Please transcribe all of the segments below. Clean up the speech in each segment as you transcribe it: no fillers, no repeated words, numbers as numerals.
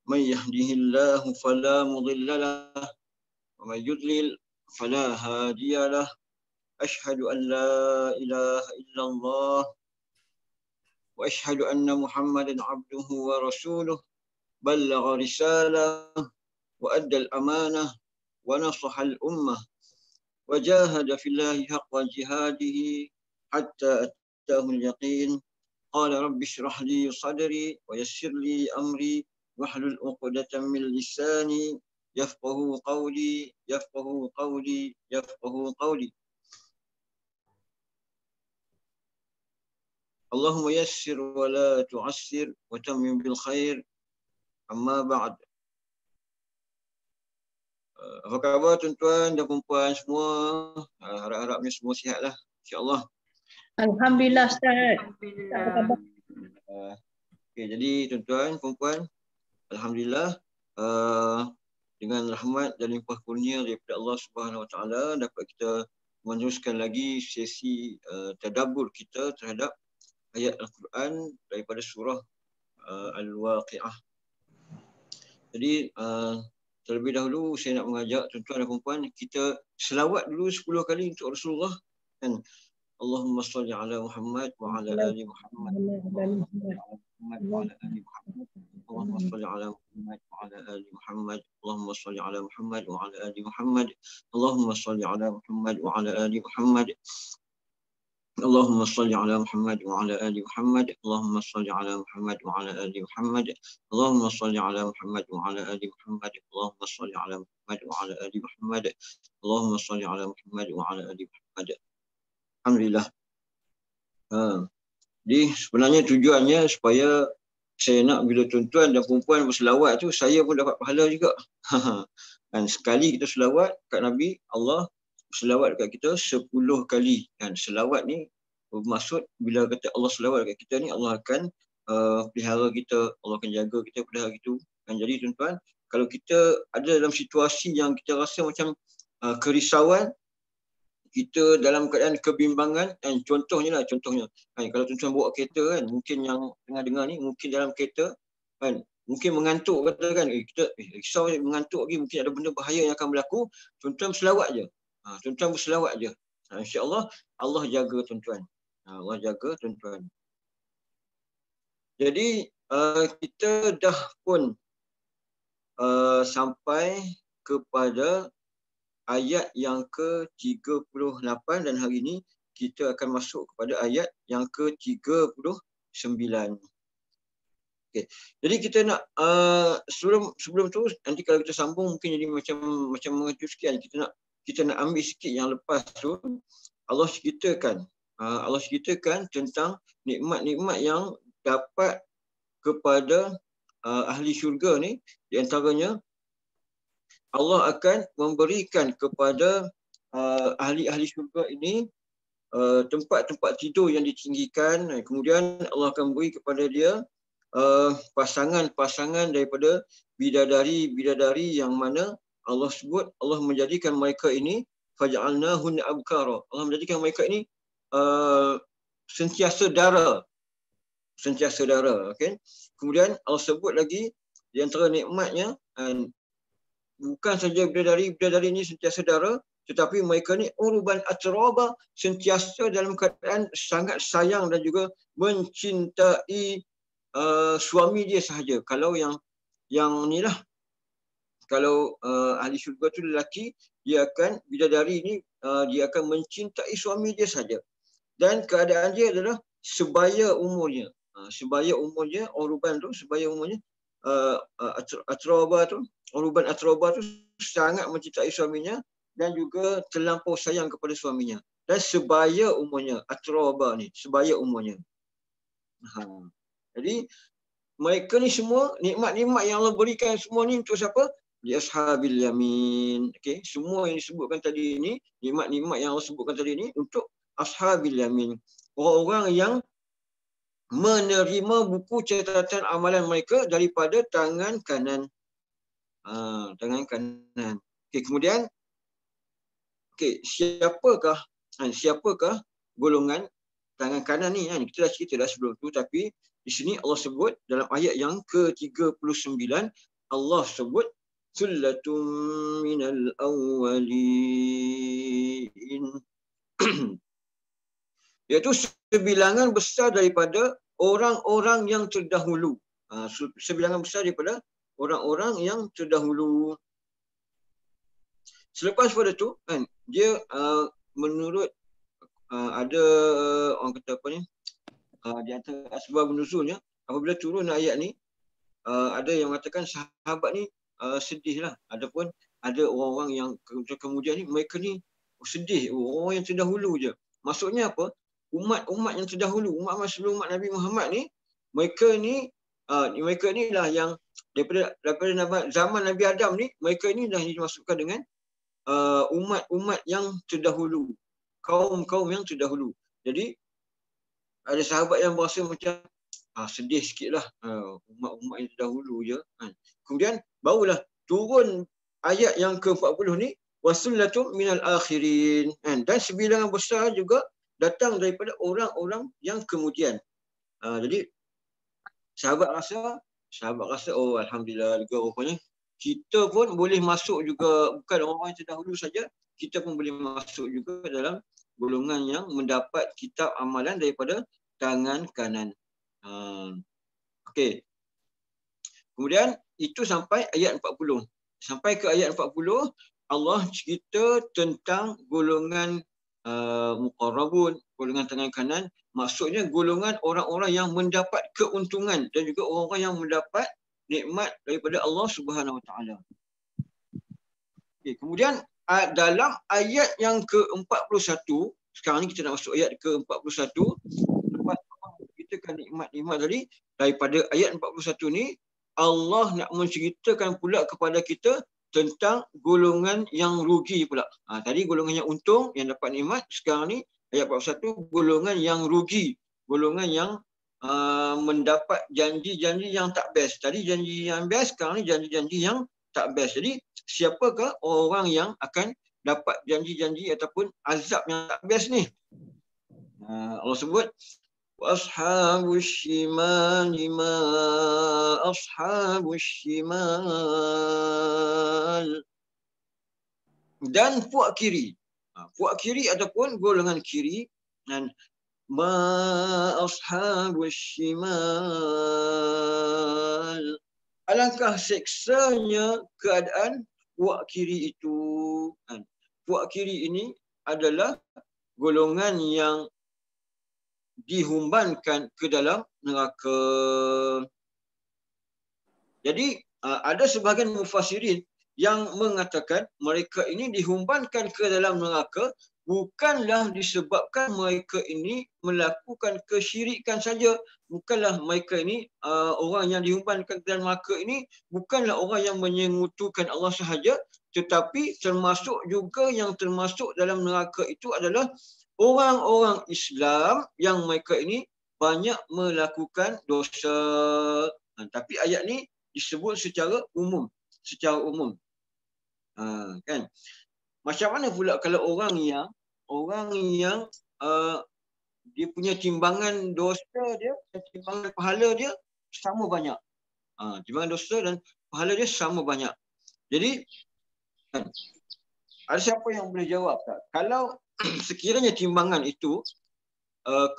من يهده الله فلا مضل له ومن يضلل فلا هادي له أشهد أن لا إله إلا الله وأشهد أن محمدا عبده ورسوله بلغ رسالة وأدى الأمانة ونصح الأمة وجاهد في الله حق جهاده حتى أتاه اليقين قال رب اشرح لي صدري ويسر لي أمري واحلل عقدة من لساني يفقه قولي يفقه قولي اللهم يسر ولا تعسر وتمم بالخير أما بعد. Apa khabar tuan-tuan dan puan-puan semua? Harap-harapnya semua sihatlah, insya-Allah. Alhamdulillah Ustaz. Okey, jadi tuan-tuan, puan-puan, alhamdulillah dengan rahmat dan limpah kurnia daripada Allah Subhanahu Wa Taala dapat kita meneruskan lagi sesi tadabbur kita terhadap ayat Al-Quran daripada surah Al-Waqi'ah. Jadi terlebih dahulu saya nak mengajak tuan-tuan dan puan-puan kita selawat dulu 10 kali untuk Rasulullah kan. Allahumma salli ala Muhammad wa ala ali Muhammad. Allahumma salli ala Muhammad wa ala ali Muhammad. Allahumma salli ala Muhammad wa ala ali Muhammad. Allahumma salli ala Muhammad wa ala ali Muhammad. اللهم صل على محمد وعلى آل محمد. اللهم صل على محمد وعلى آل محمد. اللهم صل على محمد وعلى آل محمد. اللهم صل على محمد وعلى آل محمد. اللهم صل على محمد وعلى آل محمد. Alhamdulillah. Jadi sebenarnya tujuannya supaya saya nak bila tuan-tuan dan perempuan berselawat tu saya pun dapat pahala juga. Dan sekali kita selawat kat Nabi, Allah selawat dekat kita 10 kali kan. Selawat ni bermaksud bila kata Allah selawat dekat kita ni Allah akan pelihara kita, Allah akan jaga kita pada hari itu kan. Jadi tuan-tuan, kalau kita ada dalam situasi yang kita rasa macam kerisauan, kita dalam keadaan kebimbangan kan, contohnya kan, kalau tuan-tuan bawa kereta kan, mungkin yang tengah dengar ni mungkin dalam kereta kan, mungkin mengantuk katakan, kita risau mengantuk lagi, mungkin ada benda bahaya yang akan berlaku, tuan-tuan berselawat je. Tuan-tuan berselawat je. InsyaAllah Allah jaga tuan-tuan. Allah jaga tuan-tuan. Jadi kita dah pun sampai kepada ayat yang ke-38 dan hari ini kita akan masuk kepada ayat yang ke-39. Okay. Jadi kita nak sebelum tu nanti kalau kita sambung mungkin jadi macam mengeju sekian. Kita nak ambil sikit yang lepas tu. Allah ceritakan tentang nikmat-nikmat yang dapat kepada ahli syurga ni. Di antaranya Allah akan memberikan kepada ahli-ahli syurga ini tempat-tempat tidur yang ditinggikan. Kemudian Allah akan beri kepada dia pasangan-pasangan daripada bidadari-bidadari yang mana Allah sebut Allah menjadikan mereka ini faj'alnahunna abkara. Allah menjadikan mereka ini sentiasa dara. Okey. Kemudian Allah sebut lagi di antara nikmatnya bukan saja bidadari ini sentiasa dara, tetapi mereka ni urban atraba, sentiasa dalam keadaan sangat sayang dan juga mencintai suami dia sahaja. Kalau yang ni lah, kalau ahli syurga tu lelaki, bidadari ni dia akan mencintai suami dia saja. Dan keadaan dia adalah sebaya umurnya. Urban tu sebaya umurnya. Urban atroba tu sangat mencintai suaminya dan juga terlampau sayang kepada suaminya. Dan sebaya umurnya, atroba ni, sebaya umurnya. Jadi mereka ni semua nikmat-nikmat yang Allah berikan semua ni untuk siapa? Li ashabil yamin. Okey, semua yang disebutkan tadi ini, nikmat-nikmat yang Allah sebutkan tadi ini untuk ashabil yamin. Orang-orang yang menerima buku catatan amalan mereka daripada tangan kanan. Tangan kanan. Okey, kemudian siapakah golongan tangan kanan ni kan, kita dah cerita dah sebelum tu, tapi di sini Allah sebut dalam ayat yang ke-39, Allah sebut sullatun minal awwalin. Iaitu sebilangan besar daripada orang-orang yang terdahulu. Sebilangan besar daripada orang-orang yang terdahulu. Selepas pada tu kan, dia menurut ada orang kata apa ni, di antara asbab nuzulnya, apabila turun ayat ni, ada yang mengatakan sahabat ni sedih lah. Adapun ada orang-orang yang kemudian ni, mereka ni sedih, orang yang terdahulu je. Maksudnya apa? Umat-umat yang terdahulu, umat sebelum umat Nabi Muhammad ni, mereka ni lah yang daripada zaman Nabi Adam ni, mereka ni dah dimasukkan dengan umat-umat yang terdahulu, kaum-kaum yang terdahulu. Jadi ada sahabat yang berasa macam sedih sikitlah, umat-umat yang terdahulu je kan. Kemudian barulah turun ayat yang ke-40 ni, wasullatun minal akhirin kan, dan sebilangan besar juga datang daripada orang-orang yang kemudian. Jadi sahabat rasa oh alhamdulillah juga, rupanya kita pun boleh masuk juga, bukan orang-orang yang terdahulu saja, kita pun boleh masuk juga dalam golongan yang mendapat kitab amalan daripada tangan kanan. Okey. Kemudian itu sampai ayat 40. Sampai ke ayat 40, Allah cerita tentang golongan muqarrabun, golongan tangan kanan. Maksudnya golongan orang-orang yang mendapat keuntungan dan juga orang-orang yang mendapat nikmat daripada Allah Subhanahu Wa Taala. Okay, kemudian dalam ayat yang ke-41, sekarang ni kita nak masuk ayat ke-41, lepas kita kan nikmat-nikmat tadi, daripada ayat 41 ni Allah nak menceritakan pula kepada kita tentang golongan yang rugi pula. Tadi golongan yang untung, yang dapat nikmat. Sekarang ni ayat 41, golongan yang rugi, golongan yang mendapat janji-janji yang tak best. Tadi janji yang best, sekarang ni janji-janji yang tak best. Jadi siapakah orang yang akan dapat janji-janji ataupun azab yang tak best ni? Allah sebut ashabus shimal ma ashabus shimal, dan puak kiri. Puak kiri ataupun golongan kiri, dan ma ashabus shimal, alangkah seksanya keadaan puak kiri itu. Puak kiri ini adalah golongan yang dihumbankan ke dalam neraka. Jadi ada sebahagian mufassirin yang mengatakan mereka ini dihumbankan ke dalam neraka bukanlah disebabkan mereka ini melakukan kesyirikan saja. Bukanlah mereka ini orang yang dihumbankan ke dalam neraka ini bukanlah orang yang menyekutukan Allah sahaja, tetapi termasuk juga yang termasuk dalam neraka itu adalah orang-orang Islam yang mereka ini banyak melakukan dosa. Tapi ayat ni disebut secara umum. Kan? Macam mana pula kalau orang yang dia punya timbangan dosa dia dan timbangan pahala dia sama banyak. Timbangan dosa dan pahala dia sama banyak. Jadi kan, ada siapa yang boleh jawab tak? Kalau sekiranya timbangan itu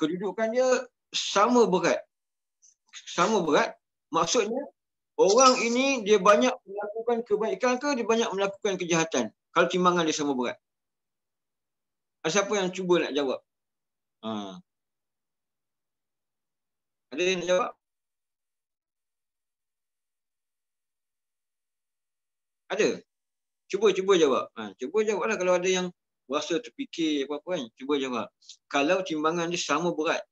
kedudukan dia sama berat, maksudnya orang ini dia banyak melakukan kebaikan ke dia banyak melakukan kejahatan? Kalau timbangan dia sama berat, ada siapa yang cuba nak jawab? Ada yang nak jawab? Ada? Cuba jawab. Cuba jawablah kalau ada yang rasa terfikir apa-apa kan. Cuba jawab. Kalau timbangan dia sama berat,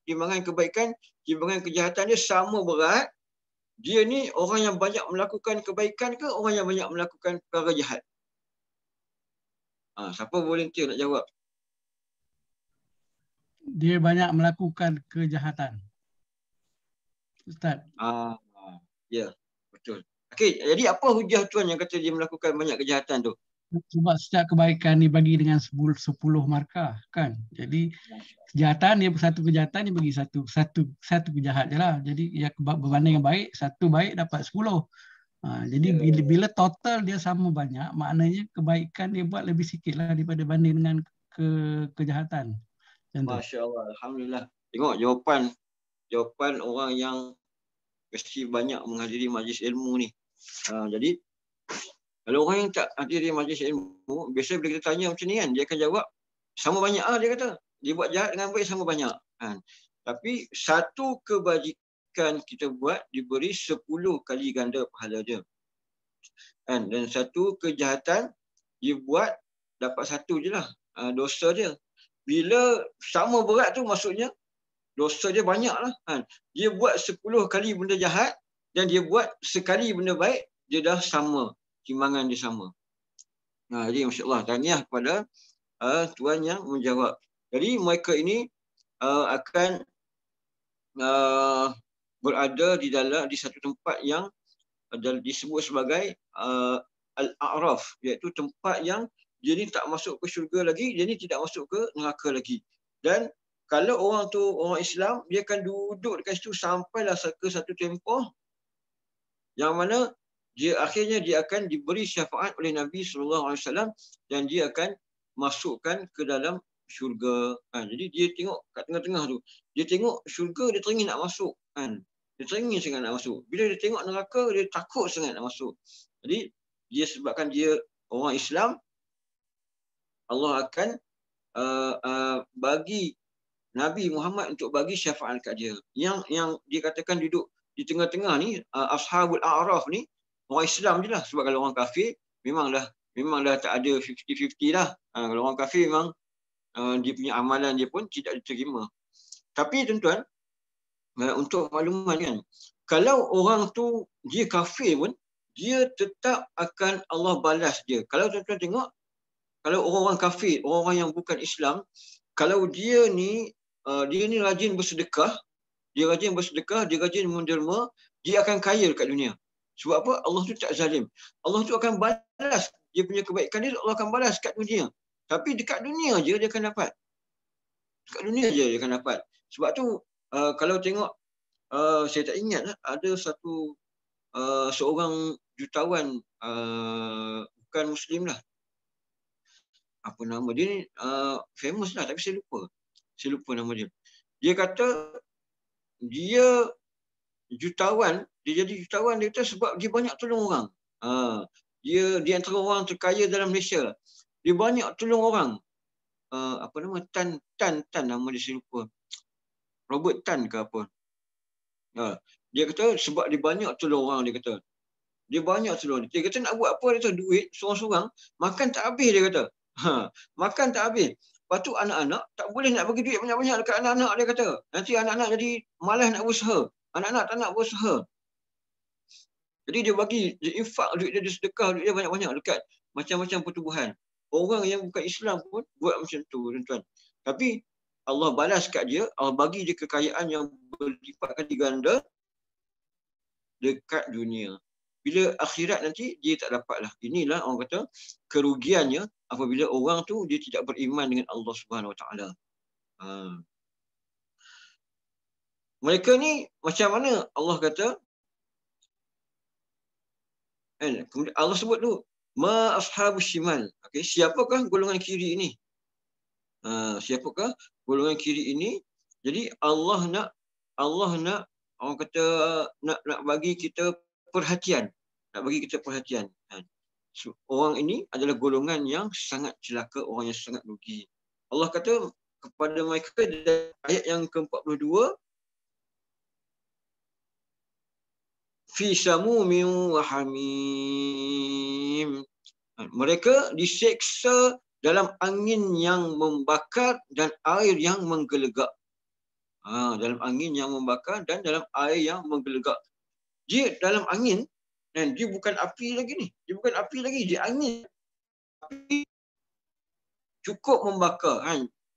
timbangan kebaikan, timbangan kejahatan dia sama berat, dia ni orang yang banyak melakukan kebaikan ke orang yang banyak melakukan perkara jahat? Siapa volunteer nak jawab? Dia banyak melakukan kejahatan, Ustaz. Ya, betul. Okey, jadi apa hujah tuan yang kata dia melakukan banyak kejahatan tu? Sebab setiap kebaikan dibagi dengan 10 markah kan. Jadi kejahatan dia satu kejahatan dia bagi satu kejahat je lah. Jadi ya berbanding yang baik, satu baik dapat 10. Jadi bila total dia sama banyak, maknanya kebaikan dia buat lebih sikit lah daripada banding dengan kejahatan. Masya Allah, Alhamdulillah. Tengok jawapan orang yang mesti banyak menghadiri majlis ilmu ni. Jadi kalau orang yang tak hadiri majlis ilmu, biasa bila kita tanya macam ni kan, dia akan jawab sama banyak dia kata. Dia buat jahat dengan baik sama banyak. Tapi satu kebajikan kita buat diberi 10 kali ganda pahala dia. Dan satu kejahatan dia buat dapat satu je lah dosa dia. Bila sama berat tu maksudnya dosa dia banyak lah. Dia buat 10 kali benda jahat dan dia buat sekali benda baik, dia dah sama. Timbangan dia sama. Jadi Masya Allah, tahniah kepada tuan yang menjawab. Jadi mereka ini akan berada di satu tempat yang disebut sebagai Al-A'raf, iaitu tempat yang dia ni tak masuk ke syurga lagi, dia ni tidak masuk ke neraka lagi. Dan kalau orang tu orang Islam, dia akan duduk dekat situ sampailah ke satu tempoh yang mana akhirnya dia akan diberi syafaat oleh Nabi SAW dan dia akan masukkan ke dalam syurga. Jadi dia tengok kat tengah-tengah tu, dia tengok syurga, dia teringin nak masuk. Dia teringin sangat nak masuk. Bila dia tengok neraka, dia takut sangat nak masuk. Jadi dia sebabkan dia orang Islam, Allah akan bagi Nabi Muhammad untuk bagi syafaat kat dia. Yang dia katakan duduk di tengah-tengah ni, Ashabul A'raf ni, orang Islam je lah. Sebab kalau orang kafir, memanglah tak ada 50-50 lah. Kalau orang kafir memang dia punya amalan dia pun tidak diterima. Tapi tuan-tuan, untuk makluman kan, kalau orang tu dia kafir pun, dia tetap akan Allah balas dia. Kalau tuan-tuan tengok, kalau orang-orang kafir, orang-orang yang bukan Islam, kalau dia ni rajin bersedekah, dia rajin menderma, dia akan kaya dekat dunia. Sebab apa? Allah tu tak zalim. Allah tu akan balas dia punya kebaikan dia, Allah akan balas kat dunia. Tapi dekat dunia je dia akan dapat. Dekat dunia je dia akan dapat. Sebab tu kalau tengok, saya tak ingat ada satu seorang jutawan bukan Muslim lah. Apa nama dia ni? Famous lah, tapi saya lupa nama dia. Dia kata dia jutawan, dia jadi jutawan dia kata sebab dia banyak tolong orang. Dia di antara orang terkaya dalam Malaysia. Dia banyak tolong orang. Apa nama? Tan nama dia, saya lupa. Robert Tan ke apa. Dia kata sebab dia banyak tolong orang, dia kata. Dia banyak tolong. Dia kata nak buat apa, dia kata duit seorang-seorang makan tak habis, dia kata. Makan tak habis. Lepas tu anak-anak tak boleh nak bagi duit banyak-banyak dekat anak-anak, dia kata. Nanti anak-anak jadi malas nak berusaha. Anak-anak tak nak berusaha. Jadi dia bagi, dia infak duit dia sedekah duit dia banyak-banyak dekat macam-macam pertubuhan. Orang yang bukan Islam pun buat macam tu, tuan-tuan. Tapi Allah balas kat dia, Allah bagi dia kekayaan yang berlipat kali ganda dekat dunia. Bila akhirat nanti dia tak dapat lah. Inilah orang kata kerugiannya apabila orang tu dia tidak beriman dengan Allah Subhanahu Wa Taala. Mereka ni macam mana Allah kata? Allah sebut tu ma ashabus shimal. Okey, siapakah golongan kiri ini? Siapakah golongan kiri ini? Jadi Allah nak orang kata nak bagi kita perhatian. Nak bagi kita perhatian. Orang ini adalah golongan yang sangat celaka, orang yang sangat rugi. Allah kata kepada mereka ayat yang ke-42, fi samumin wa hamim. Mereka diseksa dalam angin yang membakar dan air yang menggelegak. Dalam angin yang membakar dan dalam air yang menggelegak. Dia dalam angin dan dia bukan api lagi ni. Dia bukan api lagi, dia angin. Api cukup membakar.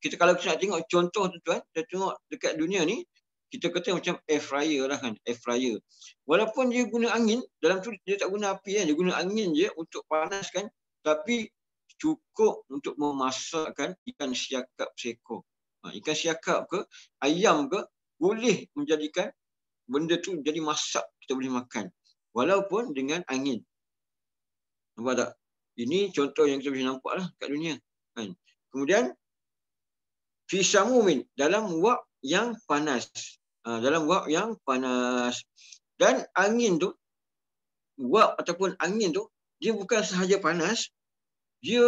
Kita kalau kita nak tengok contoh tuan-tuan, kita tengok dekat dunia ni, kita kata macam air fryer lah kan, air fryer. Walaupun dia guna angin, dalam tu dia tak guna api kan, dia guna angin je untuk panaskan, tapi cukup untuk memasakkan ikan siakap seekor. Ikan siakap ke, ayam ke, boleh menjadikan benda tu jadi masak, kita boleh makan. Walaupun dengan angin. Nampak tak? Ini contoh yang kita boleh nampak lah kat dunia. Kan? Kemudian, fi samumin, dalam wak yang panas. Dalam wak yang panas. Dan angin tu, wak ataupun angin tu, dia bukan sahaja panas, dia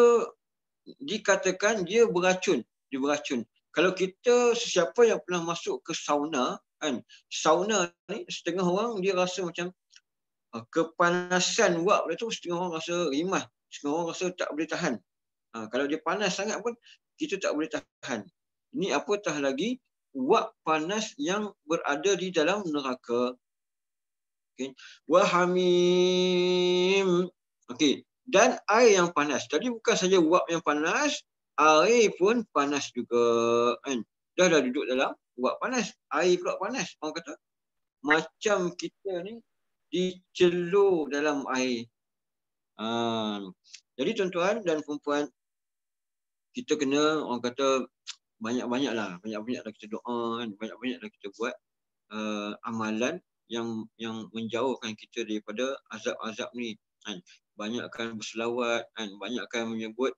dikatakan dia beracun. Dia beracun. Kalau kita, sesiapa yang pernah masuk ke sauna, kan, sauna ni setengah orang dia rasa macam kepanasan wak tu, setengah orang rasa rimah, setengah orang rasa tak boleh tahan. Kalau dia panas sangat pun kita tak boleh tahan. Ini apatah lagi wak panas yang berada di dalam neraka. Okay. Wahamim. Okey. Dan air yang panas. Tadi bukan saja wak yang panas, air pun panas juga. Kan? Dah duduk dalam wak panas. Air pula panas. Orang kata macam kita ni dicelur dalam air. Jadi tuan-tuan dan perempuan, kita kena, orang kata, banyak-banyaklah kita doa, kan? Banyak-banyaklah kita buat amalan yang menjauhkan kita daripada azab-azab ni. Kan? Banyakkan berselawat, kan? Banyakkan menyebut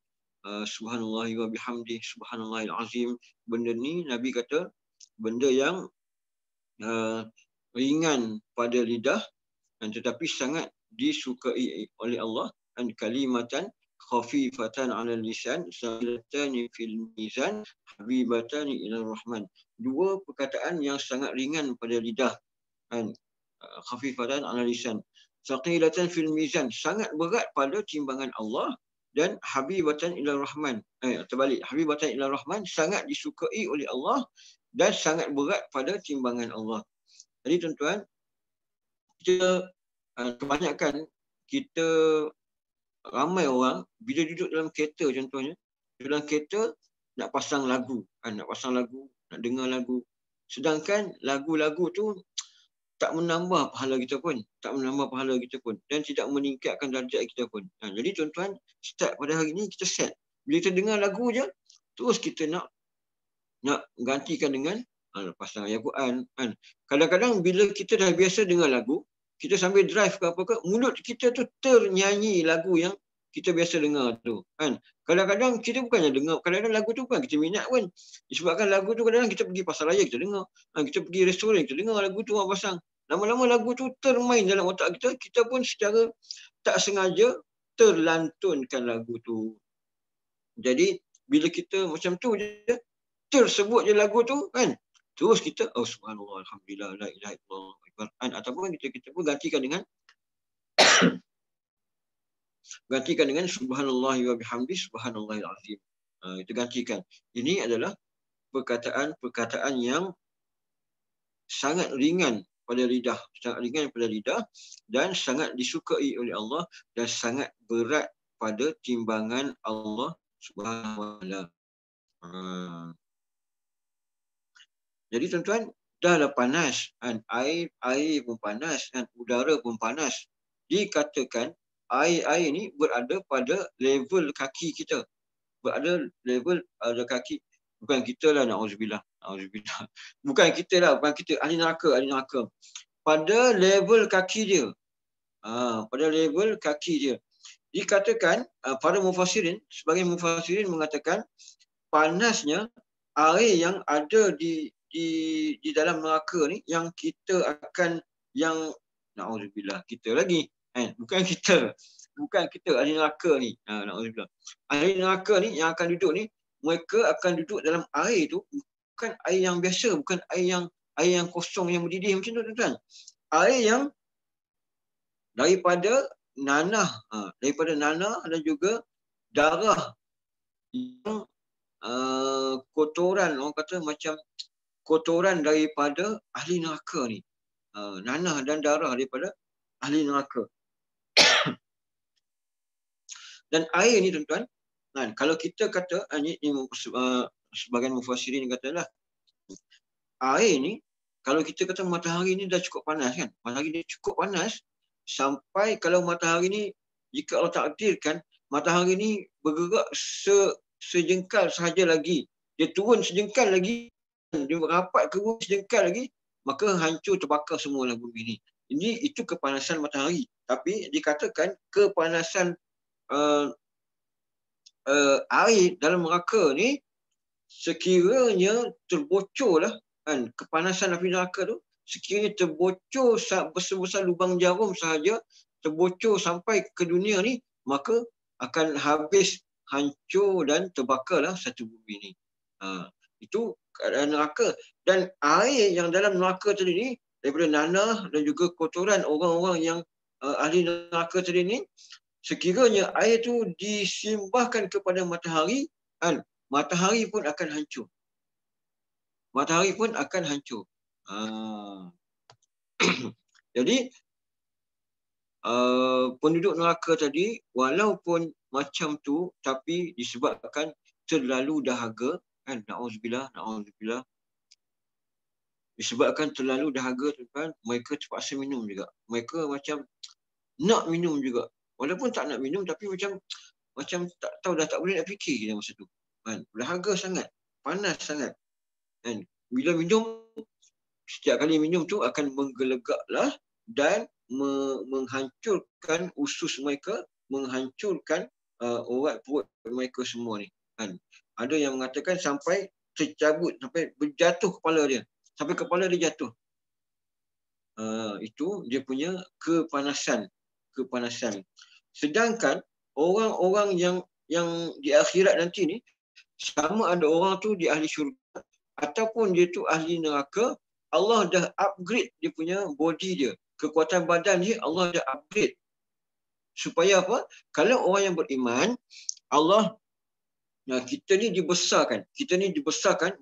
subhanallah wa bihamdi, subhanallahil azim. Benda ni Nabi kata benda yang ringan pada lidah, kan? Tetapi sangat disukai oleh Allah. Dan kalimatan khafifatan 'ala lisan, sabilatani fil mizan, habibatani ila rahman. Dua perkataan yang sangat ringan pada lidah, kan? Khafifatan 'ala lisan, saqilatan fil mizan, sangat berat pada timbangan Allah, dan habibatan ila rahman. Terbalik, habibatan ila rahman, sangat disukai oleh Allah dan sangat berat pada timbangan Allah. Jadi tuan-tuan, kita kebanyakan kita ramai orang bila duduk dalam kereta, contohnya dalam kereta nak pasang lagu, kan? Nak pasang lagu, nak dengar lagu, sedangkan lagu-lagu tu tak menambah pahala kita pun, dan tidak meningkatkan darjat kita pun. Jadi tuan-tuan, start pada hari ni kita set. Bila kita dengar lagu je, terus kita nak gantikan dengan pasang ayat Quran, kan? Kadang-kadang bila kita dah biasa dengar lagu, kita sambil drive ke apa ke, mulut kita tu ternyanyi lagu yang kita biasa dengar tu, kan? Kadang-kadang kita bukannya dengar, kadang-kadang lagu tu bukan kita minat pun. Disebabkan lagu tu kadang-kadang kita pergi pasar raya kita dengar, kita pergi restoran kita dengar lagu tu orang pasang. Lama-lama lagu tu termain dalam otak kita, kita pun secara tak sengaja terlantunkan lagu tu. Jadi bila kita macam tu je, tersebut je lagu tu, kan? Terus kita, oh subhanallah, alhamdulillah, la ilaha illallah, ataupun kita pun gantikan dengan subhanallah wa bihamdi, subhanallahil azim. Itu gantikan. Ini adalah perkataan yang sangat ringan pada lidah, dan sangat disukai oleh Allah, dan sangat berat pada timbangan Allah Subhanahu wa taala. Jadi tuan-tuan, dah panas, kan? Air pun panas, kan? Udara pun panas. Dikatakan air ni berada pada level kaki kita. Berada level kaki. Bukan kita lah, na'udzubillah. Bukan kita, ahli neraka. Pada level kaki dia. Pada level kaki dia. Dikatakan, para mufassirin, sebagai mufassirin mengatakan, panasnya air yang ada di dalam neraka ni, yang kita akan, yang na'udzubillah, kita lagi, bukan kita ahli neraka ni, na'udzubillah, ahli neraka ni yang akan duduk ni, mereka akan duduk dalam air tu, bukan air yang biasa, bukan air yang kosong yang mendidih macam tu, tuan-tuan. Air yang daripada nanah dan juga darah yang kotoran, orang kata macam kotoran daripada ahli neraka ni. Nanah dan darah daripada ahli neraka. Dan air ni tuan-tuan, kalau kita kata, sebagian mufassirin katalah, air ni, kalau kita kata matahari ni dah cukup panas, kan? Matahari ni cukup panas, sampai kalau matahari ni, jika Allah takdirkan, matahari ni bergerak sejengkal sahaja lagi. Dia turun sejengkal lagi, dia merapat ke bumi sejengkal lagi, maka hancur terbakar semualah bumi ni. Ini itu kepanasan matahari. Tapi dikatakan kepanasan air dalam neraka ni sekiranya terbocorlah kan, kepanasan api neraka tu sekiranya terbocor besar-besar lubang jarum sahaja, terbocor sampai ke dunia ni, maka akan habis, hancur dan terbakarlah satu bumi ni. Itu keadaan neraka. Dan air yang dalam neraka tadi ni, daripada nanah dan juga kotoran orang-orang yang ahli neraka tadi ni, sekiranya air tu disimbahkan kepada matahari, kan, matahari pun akan hancur. Matahari pun akan hancur. Jadi penduduk neraka tadi walaupun macam tu, tapi disebabkan terlalu dahaga, kan, na'udzubillah, disebabkan terlalu dahaga, kan, mereka terpaksa minum juga. Mereka macam nak minum juga. Walaupun tak nak minum, tapi macam tak tahu, dah tak boleh nak fikir kita masa tu. Kan, dahaga sangat, panas sangat. Kan, bila minum, setiap kali minum tu akan menggelegaklah dan menghancurkan usus mereka, menghancurkan urat perut mereka semua ni. Kan, ada yang mengatakan sampai tercabut, sampai berjatuh kepala dia, sampai kepala dia jatuh. Itu dia punya kepanasan. Sedangkan orang-orang yang di akhirat nanti ni, sama ada orang tu di ahli syurga ataupun dia tu ahli neraka, Allah dah upgrade dia punya body dia, kekuatan badan dia Allah dah upgrade. Supaya apa? Kalau orang yang beriman, Allah, kita ni dibesarkan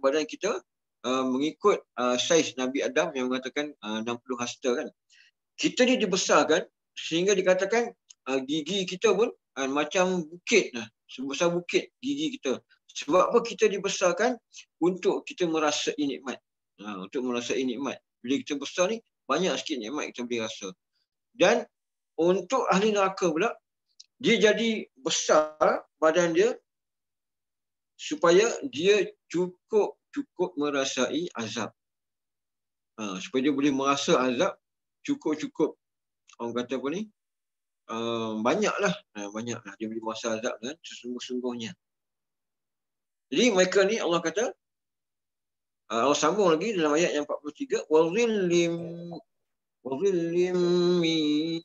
badan kita mengikut saiz Nabi Adam yang mengatakan 60 hasta, kan. Kita ni dibesarkan sehingga dikatakan gigi kita pun macam bukit, sebesar bukit gigi kita. Sebab apa? Kita dibesarkan untuk kita merasai nikmat. Untuk merasai nikmat. Bila kita besar ni, banyak sikit nikmat kita boleh rasa. Dan untuk ahli neraka pula, dia jadi besar badan dia supaya dia cukup merasai azab. Supaya dia boleh merasa azab cukup. Orang kata apa ni? Banyaklah dia boleh merasa azab dengan sesungguh-sungguhnya. Jadi mereka ni Allah kata, Allah sambung lagi dalam ayat yang 43, wazillim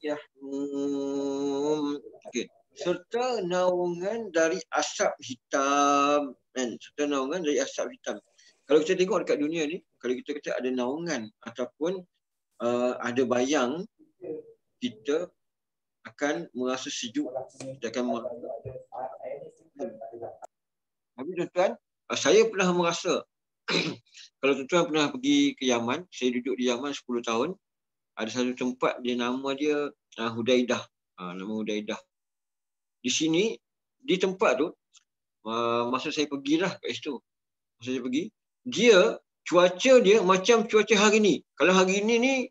yahmum. Okey, serta naungan dari asap hitam, kan? Serta naungan dari asap hitam. Kalau kita tengok dekat dunia ni, kalau kita kata ada naungan ataupun ada bayang, kita akan merasa sejuk, kita akan merasa. Tapi tuan-tuan, saya pernah merasa kalau tuan-tuan pernah pergi ke Yaman, saya duduk di Yaman 10 tahun, ada satu tempat dia nama dia Hudaidah. Nama Hudaidah. Di sini, di tempat tu, masa saya pergilah kat situ. Masa saya pergi, cuaca dia macam cuaca hari ni. Kalau hari ni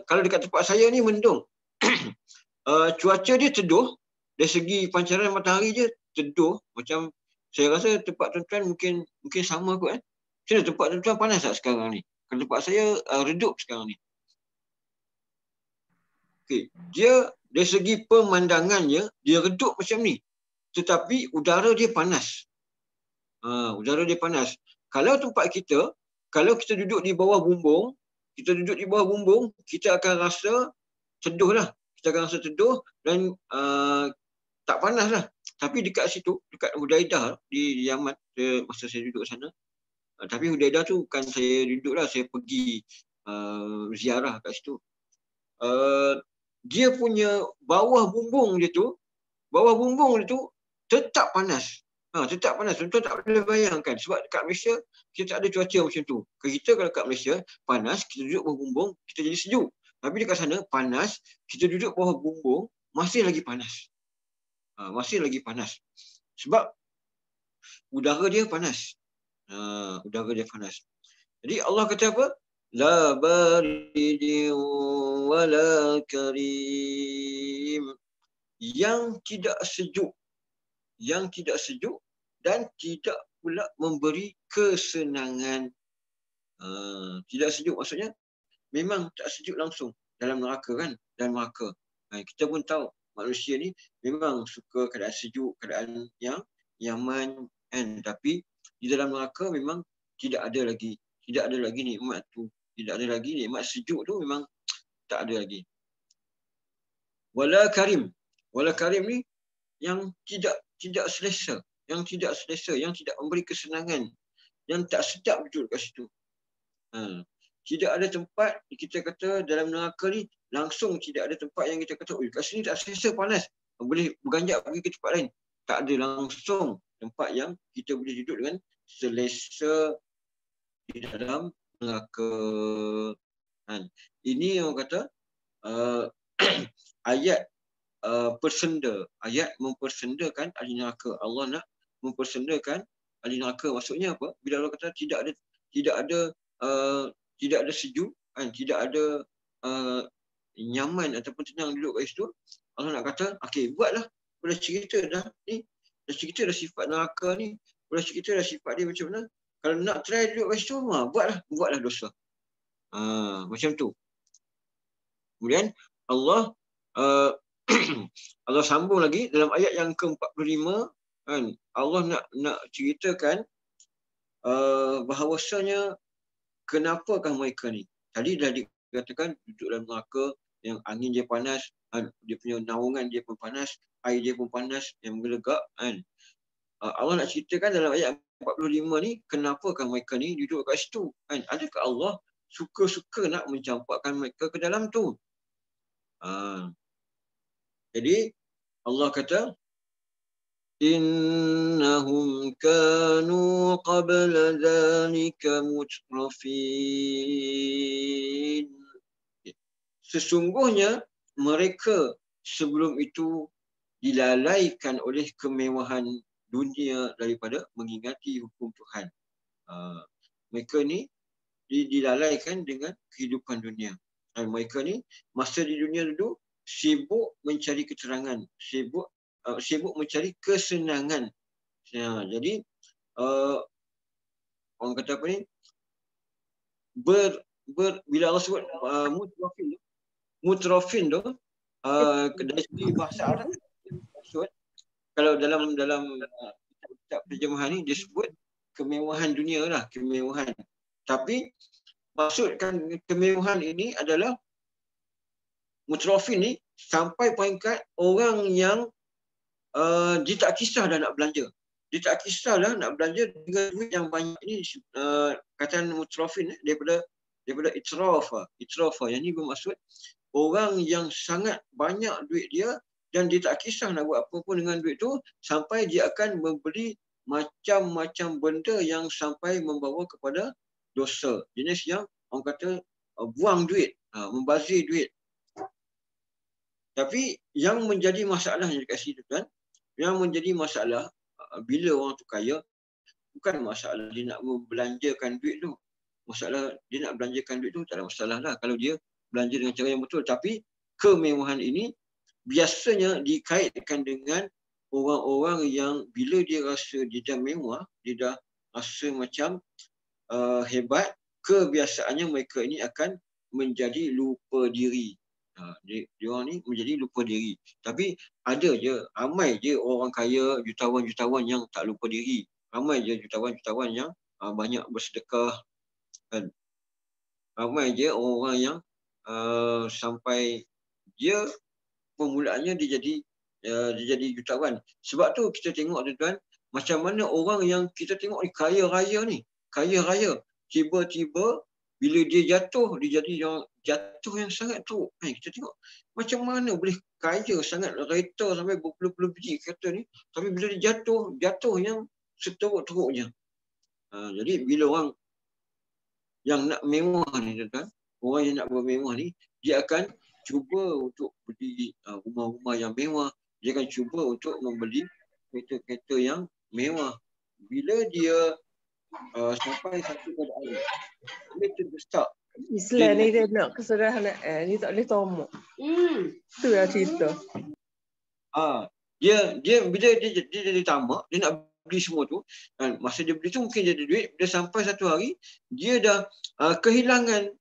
kalau dekat tempat saya ni mendung. Cuaca dia teduh, dari segi pancaran matahari dia teduh. Macam saya rasa tempat tuan-tuan mungkin sama kot. Macam mana tempat tuan-tuan panas tak sekarang ni? Kalau tempat saya redup sekarang ni. Okay. Dia dari segi pemandangannya, dia redup macam ni. Tetapi udara dia panas. Udara dia panas. Kalau tempat kita, kalau kita duduk di bawah bumbung, kita akan rasa teduh lah. Kita akan rasa teduh dan tak panas lah. Tapi dekat situ, dekat Hudaidah di Yaman, masa saya duduk sana. Tapi Hudaidah tu bukan saya duduk lah, saya pergi ziarah kat situ. Dia punya bawah bumbung dia tu tetap panas. Tetap panas. Tuan-tuan tak boleh bayangkan. Sebab dekat Malaysia, kita tak ada cuaca macam tu. Kita kalau kat Malaysia, panas, kita duduk bawah bumbung, kita jadi sejuk. Tapi dekat sana, panas, kita duduk bawah bumbung, masih lagi panas. Masih lagi panas. Sebab udara dia panas. Jadi Allah kata apa? La baridin wala karim. yang tidak sejuk. Yang tidak sejuk dan tidak pula memberi kesenangan. Tidak sejuk maksudnya memang tak sejuk langsung dalam neraka kan, dalam neraka. Kita pun tahu manusia ni memang suka keadaan sejuk, keadaan yang nyaman kan, tapi di dalam neraka memang tidak ada lagi nikmat tu, tidak ada lagi nikmat sejuk tu, memang tak ada lagi. Wala karim ni yang tidak selesa, yang tidak memberi kesenangan, yang tak sedap duduk kat situ. Tidak ada tempat kita kata dalam neraka ni langsung tidak ada tempat yang kita kata, kat sini tak selesa, panas, boleh berganjak pergi ke tempat lain. Tak ada langsung tempat yang kita boleh duduk dengan selesa di dalam neraka. Ini yang kata ayat persenda, ayat mempersendakan ahli neraka. Allah nak mempersendakan ahli neraka. Maksudnya apa? Bila Allah kata tidak ada sejuk, tidak ada nyaman ataupun tenang duduk kat situ, Allah nak kata, okey, buatlah, boleh cerita dah ni, dah cerita dah sifat neraka ni, boleh cerita dah sifat dia macam mana. Kalau nak try duduk kat situ, buatlah dosa. Macam tu. Kemudian Allah Allah sambung lagi dalam ayat yang ke-45 kan, Allah nak ceritakan bahawasanya kenapakah mereka ni. Tadi dah dikatakan duduk dalam neraka yang angin dia panas, dia punya naungan dia pun panas, air dia pun panas yang menggelegak kan. Allah nak ceritakan dalam ayat 45 ni kenapakah mereka ni duduk kat situ kan. Adakah Allah suka-suka nak mencampakkan mereka ke dalam tu? Jadi Allah kata, innahum kanu qabla dhalika mutrafin. Sesungguhnya mereka sebelum itu dilalaikan oleh kemewahan dunia daripada mengingati hukum Tuhan. Mereka ni dilalaikan dengan kehidupan dunia. Dan mereka ni masa di dunia dulu sibuk mencari keterangan, sibuk mencari kesenangan. Jadi orang kata apa ni, bila Allah sebut mutrafin tu dari segi bahasa Arab, kalau dalam kitab terjemahan ni dia sebut kemewahan dunia lah, kemewahan. Tapi maksudkan kemewahan ini adalah mutrafin ni sampai peringkat orang yang dia tak kisah dah nak belanja. Dia tak kisah dah nak belanja dengan duit yang banyak ni. Kataan mutrafin daripada itraf. Yang ni bermaksud orang yang sangat banyak duit dia dan dia tak kisah nak buat apa pun dengan duit tu, sampai dia akan membeli macam-macam benda yang sampai membawa kepada dosa. Jenis yang orang kata buang duit, membazir duit. Tapi yang menjadi masalahnya dekat situ kan, yang menjadi masalah bila orang tu kaya, bukan masalah dia nak membelanjakan duit tu. Masalah dia nak belanjakan duit tu tak ada masalah lah kalau dia belanja dengan cara yang betul. Tapi kemewahan ini biasanya dikaitkan dengan orang-orang yang bila dia rasa dia dah mewah, dia dah rasa macam hebat, kebiasaannya mereka ini akan menjadi lupa diri. Dia orang ni menjadi lupa diri. Tapi ada je, ramai je orang kaya, jutawan-jutawan yang tak lupa diri. Ramai je jutawan-jutawan yang banyak bersedekah. Kan? Ramai je orang yang sampai dia permulaannya dia jadi jutawan. Sebab tu kita tengok tuan-tuan, macam mana orang yang kita tengok ni kaya raya, tiba-tiba bila dia jatuh, dia jadi yang jatuh yang sangat teruk. Kita tengok macam mana boleh kaya sangat, kereta sampai berpuluh-puluh biji kereta ni, tapi bila dia jatuh yang seteruk-teruknya. Jadi bila orang yang nak mewah ni tuan-tuan, orang yang nak bermewah ni, dia akan cuba untuk beli rumah-rumah yang mewah, dia akan cuba untuk membeli kereta-kereta yang mewah. Bila dia sampai satu keadaan dia terdesak, Islam ni dia nak kesederhanaan, ni tak boleh tomok. Tu yang cerita. Dia bila dia jadi tamak, dia nak beli semua tu, kan, masa dia beli tu mungkin dia ada duit, dia sampai satu hari dia dah kehilangan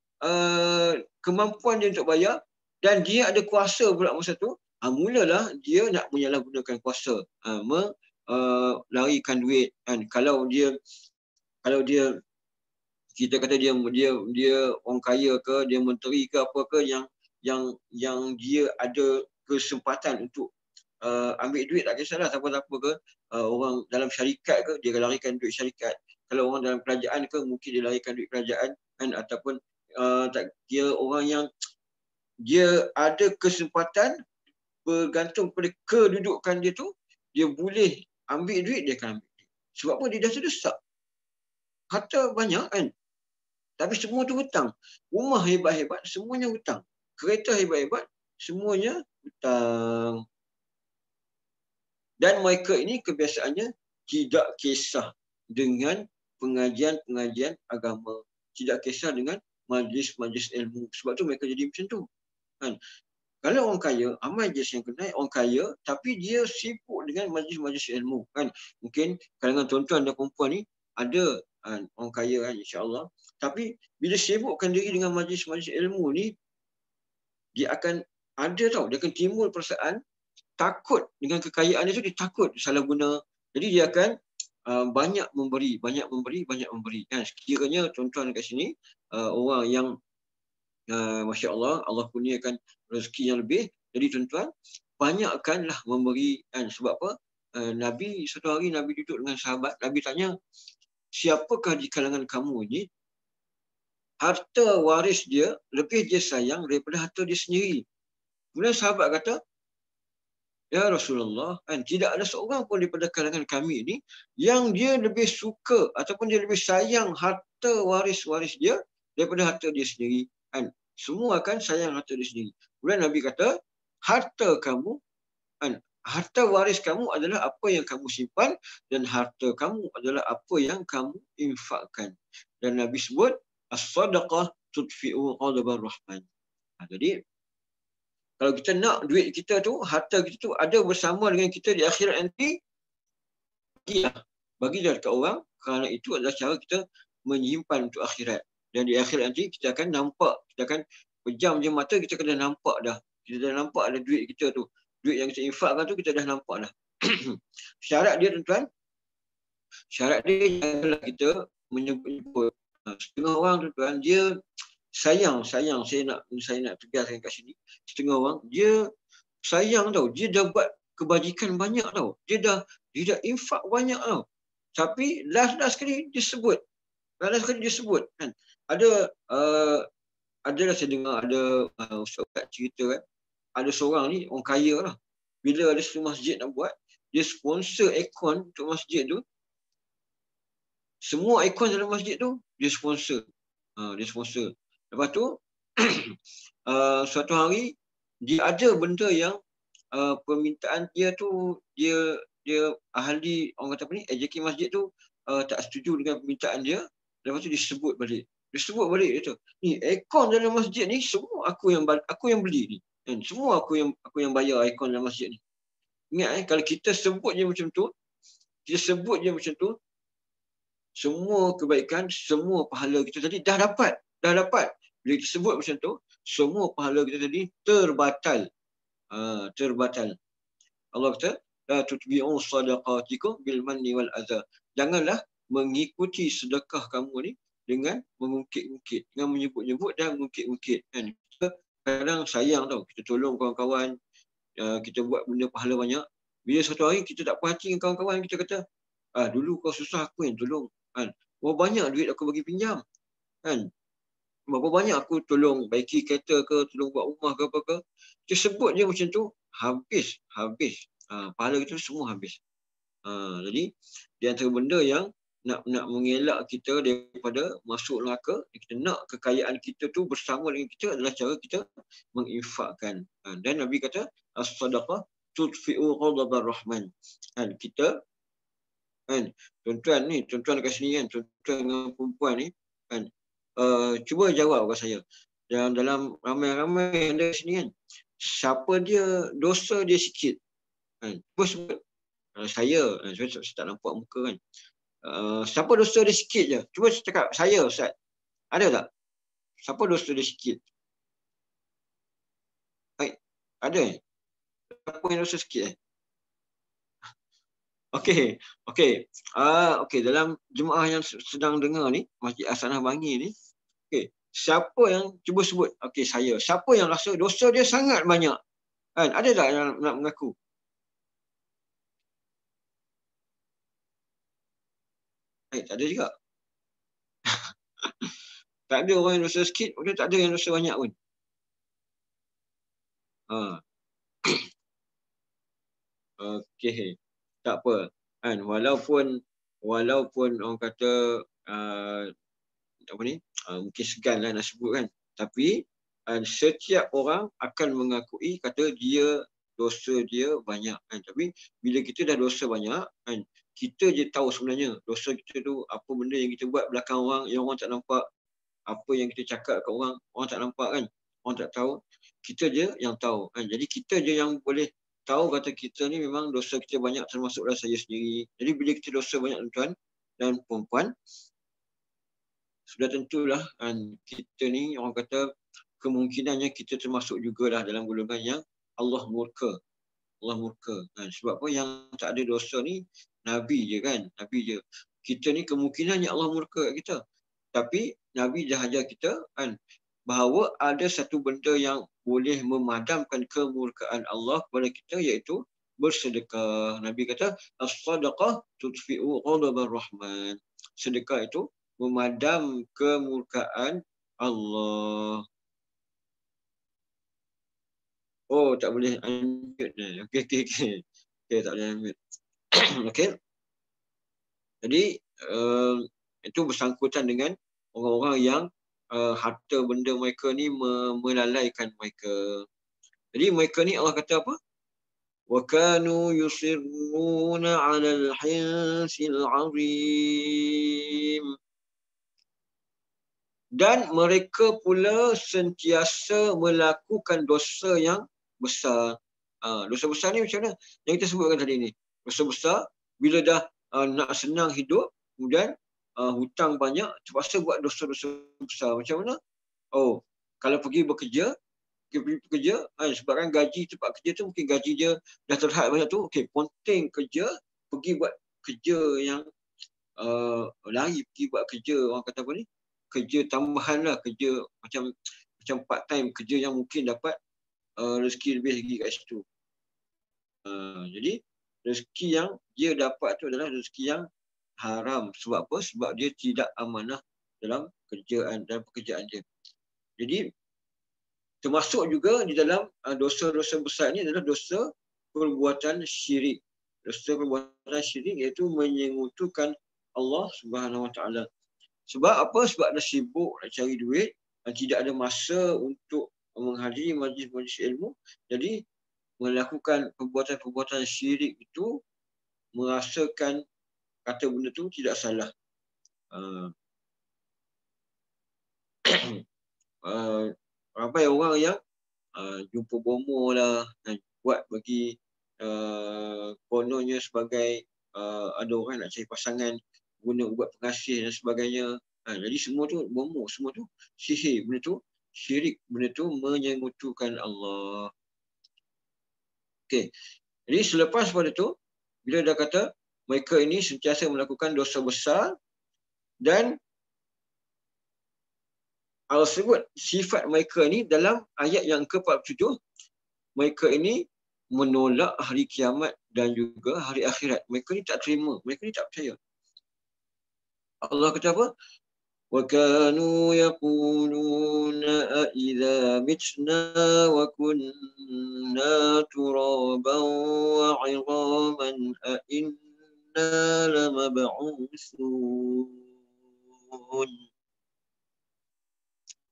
kemampuan dia untuk bayar, dan dia ada kuasa pula masa tu, mulalah dia nak menyalahgunakan kuasa, larikan duit, kan. Kalau dia kita kata dia orang kaya ke, dia menteri ke apa ke, yang dia ada kesempatan untuk ambil duit, tak kisahlah siapa-siapa ke, orang dalam syarikat ke, dia larikan duit syarikat. Kalau orang dalam kerajaan ke, mungkin dia larikan duit kerajaan, kan. Ataupun tak kira orang yang dia ada kesempatan bergantung pada kedudukan dia tu, dia boleh ambil duit, dia akan ambil duit. Sebab apa? Dia dah terdesak. Harta banyak, kan. Tapi semua tu hutang. Rumah hebat-hebat, semuanya hutang. Kereta hebat-hebat, semuanya hutang. Dan mereka ini kebiasaannya tidak kisah dengan pengajian-pengajian agama. Tidak kisah dengan majlis-majlis ilmu. Sebab tu mereka jadi macam tu, kan. Kalau orang kaya, majlis yang kenal orang kaya, tapi dia sibuk dengan majlis-majlis ilmu, kan. Mungkin kalangan tuan-tuan dan perempuan ni ada, kan, orang kaya, kan, insya-Allah. Tapi bila sibukkan diri dengan majlis-majlis ilmu ni, dia akan ada dia akan timbul perasaan takut dengan kekayaan dia tu, dia takut salah guna. Jadi dia akan banyak memberi, kan. Sekiranya tuan-tuan dekat sini orang yang masya-Allah, Allah kurniakan rezeki yang lebih, jadi tuan-tuan banyakkanlah memberi, kan. Sebab apa? Nabi satu hari Nabi duduk dengan sahabat, Nabi tanya, siapakah di kalangan kamu ini harta waris dia lebih dia sayang daripada harta dia sendiri? Kemudian sahabat kata, ya Rasulullah, kan, tidak ada seorang pun daripada kalangan kami ini yang dia lebih suka ataupun dia lebih sayang harta waris-waris dia daripada harta dia sendiri, kan. Semua akan sayang harta dia sendiri. Kemudian Nabi kata, harta kamu, kan, harta waris kamu adalah apa yang kamu simpan, dan harta kamu adalah apa yang kamu infakkan. Dan Nabi sebut, as-sadaqah tudfi'u ghadabar rahman. Jadi kalau kita nak duit kita tu, harta kita tu ada bersama dengan kita di akhirat nanti, bagilah dekat orang, kerana itu adalah cara kita menyimpan untuk akhirat. Dan di akhirat nanti kita akan nampak, kita akan pejam je mata, kita akan dah nampak dah. Kita dah nampak ada duit kita tu. Duit yang kita infakkan tu, kita dah nampak dah. Syarat dia, tuan-tuan, syarat dia janganlah kita menyebut-nyebut. Setengah orang, tuan-tuan, dia sayang, saya nak tegaskan kat sini. Setengah orang dia sayang tau, dia dah buat kebajikan banyak tau, dia dah infak banyak tau, tapi last sekali dia sebut, kan. Adalah saya dengar ada ustaz cerita, kan, ada seorang ni orang kaya lah, bila ada satu masjid nak buat, dia sponsor aircon untuk masjid tu, semua aircon dalam masjid tu dia sponsor. Lepas tu suatu hari dia ada benda yang permintaan dia tu, dia ahli, orang kata apa ni, AJK masjid tu tak setuju dengan permintaan dia. Lepas tu dia sebut balik dia tu, ni aircon dalam masjid ni semua aku yang beli ni, kan. Semua aku yang bayar aircon dalam masjid ni. Ingat, kalau kita sebut je macam tu, semua kebaikan, semua pahala kita tadi dah dapat. Bila kita sebut macam tu, semua pahala kita tadi terbatal. Allah kata, la tutbi'u sadaqatikum bil manni wal adha. Janganlah mengikuti sedekah kamu ni dengan mengungkit-ungkit, dengan menyebut-nyebut dan mengungkit-ungkit, kan. Kita kadang sayang tau, kita tolong kawan-kawan, kita buat benda pahala banyak. Bila satu hari kita tak puas hati dengan kawan-kawan, kita kata, dulu kau susah aku yang tolong, kan. Berapa banyak duit aku bagi pinjam, kan. Berapa banyak aku tolong baiki kereta ke, tolong buat rumah ke apa ke. Kita sebut je macam tu, habis. Pahala kita semua habis. Jadi di antara benda yang nak mengelak kita daripada masuk neraka, kita nak kekayaan kita tu bersama dengan kita, adalah cara kita menginfakkan. Dan Nabi kata, as-sadaqah tudfi'u ghadabar rahman. Kan, kita, kan, tuan-tuan dekat sini, kan, tuan-tuan dengan perempuan ni, kan, cuba jawab kat saya. Dalam ramai-ramai yang ada sini, kan, siapa dia dosa dia sikit, Kan? Cuba sebut. Saya tak nampak muka kan. Siapa dosa dia sikit je? Cuba cakap, saya Ustaz. Ada tak? Siapa dosa dia sikit? Baik. Ada? Siapa yang dosa sikit? Okey. Okey, dalam jemaah yang sedang dengar ni, Masjid Hasanah Bangi ni, okey, siapa yang cuba sebut? Okey, saya. Siapa yang rasa dosa dia sangat banyak? Kan? Ada tak yang nak mengaku? Tak ada juga. Tak ada orang yang dosa sikit, kemudian tak ada yang dosa banyak pun. Okey. Tak apa. Kan? Walaupun orang kata mungkin segan lah nak sebut kan. Tapi setiap orang akan mengakui kata dosa dia banyak kan. Tapi bila kita dah dosa banyak kan, kita je tahu sebenarnya dosa kita tu apa benda yang kita buat belakang orang yang orang tak nampak, apa yang kita cakap kat orang tak nampak kan, orang tak tahu, kita je yang tahu kan. Jadi kita je yang boleh tahu kata kita ni memang dosa kita banyak, termasuklah saya sendiri. Jadi bila kita dosa banyak tuan dan puan-puan, sudah tentulah kan, kita ni orang kata kemungkinannya kita termasuk jugalah dalam golongan yang Allah murka. Allah murka kan. Sebab apa? Yang tak ada dosa ni Nabi je kan. Nabi je. Kita ni kemungkinannya Allah murka kat kita. Tapi Nabi dah ajar kita kan, bahawa ada satu benda yang boleh memadamkan kemurkaan Allah kepada kita, iaitu bersedekah. Nabi kata, as-sadaqah tudfi'u ghadabar rahman. Sedekah itu memadam kemurkaan Allah. Oh, tak boleh unmute ni. Okey, tak boleh unmute. Okey. Jadi itu bersangkutan dengan orang-orang yang harta benda mereka ni melalaikan mereka. Jadi mereka ni Allah kata apa? Wa kanu yusirruna 'alal hinsil 'azim. Dan mereka pula sentiasa melakukan dosa yang besar. Dosa besar ni macam mana? Yang kita sebutkan tadi ni. Dosa besar, bila dah nak senang hidup, kemudian hutang banyak, terpaksa buat dosa-dosa besar. Macam mana? Oh, kalau pergi bekerja, sebabkan gaji tempat kerja tu mungkin gaji dia dah terhad banyak tu, okey, ponteng kerja, pergi buat kerja yang lari, pergi buat kerja, orang kata apa ni? Kerja tambahan lah, kerja macam part time, kerja yang mungkin dapat rezeki lebih lagi kat situ. Jadi rezeki yang dia dapat tu adalah rezeki yang haram. Sebab apa? Sebab dia tidak amanah dalam pekerjaan dia. Jadi termasuk juga di dalam dosa-dosa besar ni adalah dosa perbuatan syirik. Dosa perbuatan syirik iaitu menyengutukan Allah Subhanahu Wa Taala. Sebab apa? Sebab dah sibuk nak cari duit dan tidak ada masa untuk menghadiri majlis-majlis ilmu. Jadi melakukan perbuatan-perbuatan syirik itu merasakan kata benda tu tidak salah. Ramai orang yang jumpa bomo lah, buat bagi kononnya sebagai ada orang nak cari pasangan, guna buat pengasih dan sebagainya. Jadi semua tu bomo, semua tu sihir, benda tu syirik, benda tu menyengutukan Allah. Okey. Jadi selepas pada tu, bila dah kata mereka ini sentiasa melakukan dosa besar, dan Allah sebut sifat mereka ni dalam ayat yang ke-47, mereka ini menolak hari kiamat dan juga hari akhirat. Mereka ni tak terima, mereka ni tak percaya. Allah kata apa? وَكَانُوا يَقُولُونَ أَإِذَا مِتْنَا وَكُنَّا تُرَابًا وَعِظَامًا أَإِنَّا لَمَبْعُوثُونَ.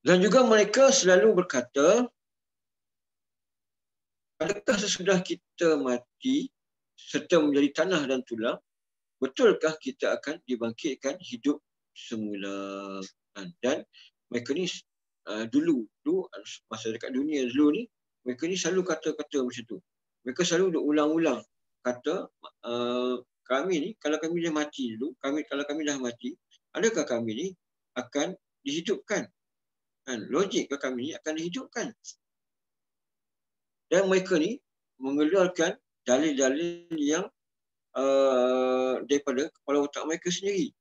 Dan juga mereka selalu berkata, adakah sesudah kita mati serta menjadi tanah dan tulang, betulkah kita akan dibangkitkan hidup semula? Dan mereka ni dulu masa dekat dunia dulu ni, mereka ni selalu kata-kata macam tu. Mereka selalu ulang-ulang kata kami ni kalau kami dah mati dulu, kalau kami dah mati, adakah kami ni akan dihidupkan? Logik ke kami ni akan dihidupkan? Dan mereka ni mengeluarkan dalil-dalil yang daripada kepala otak mereka sendiri.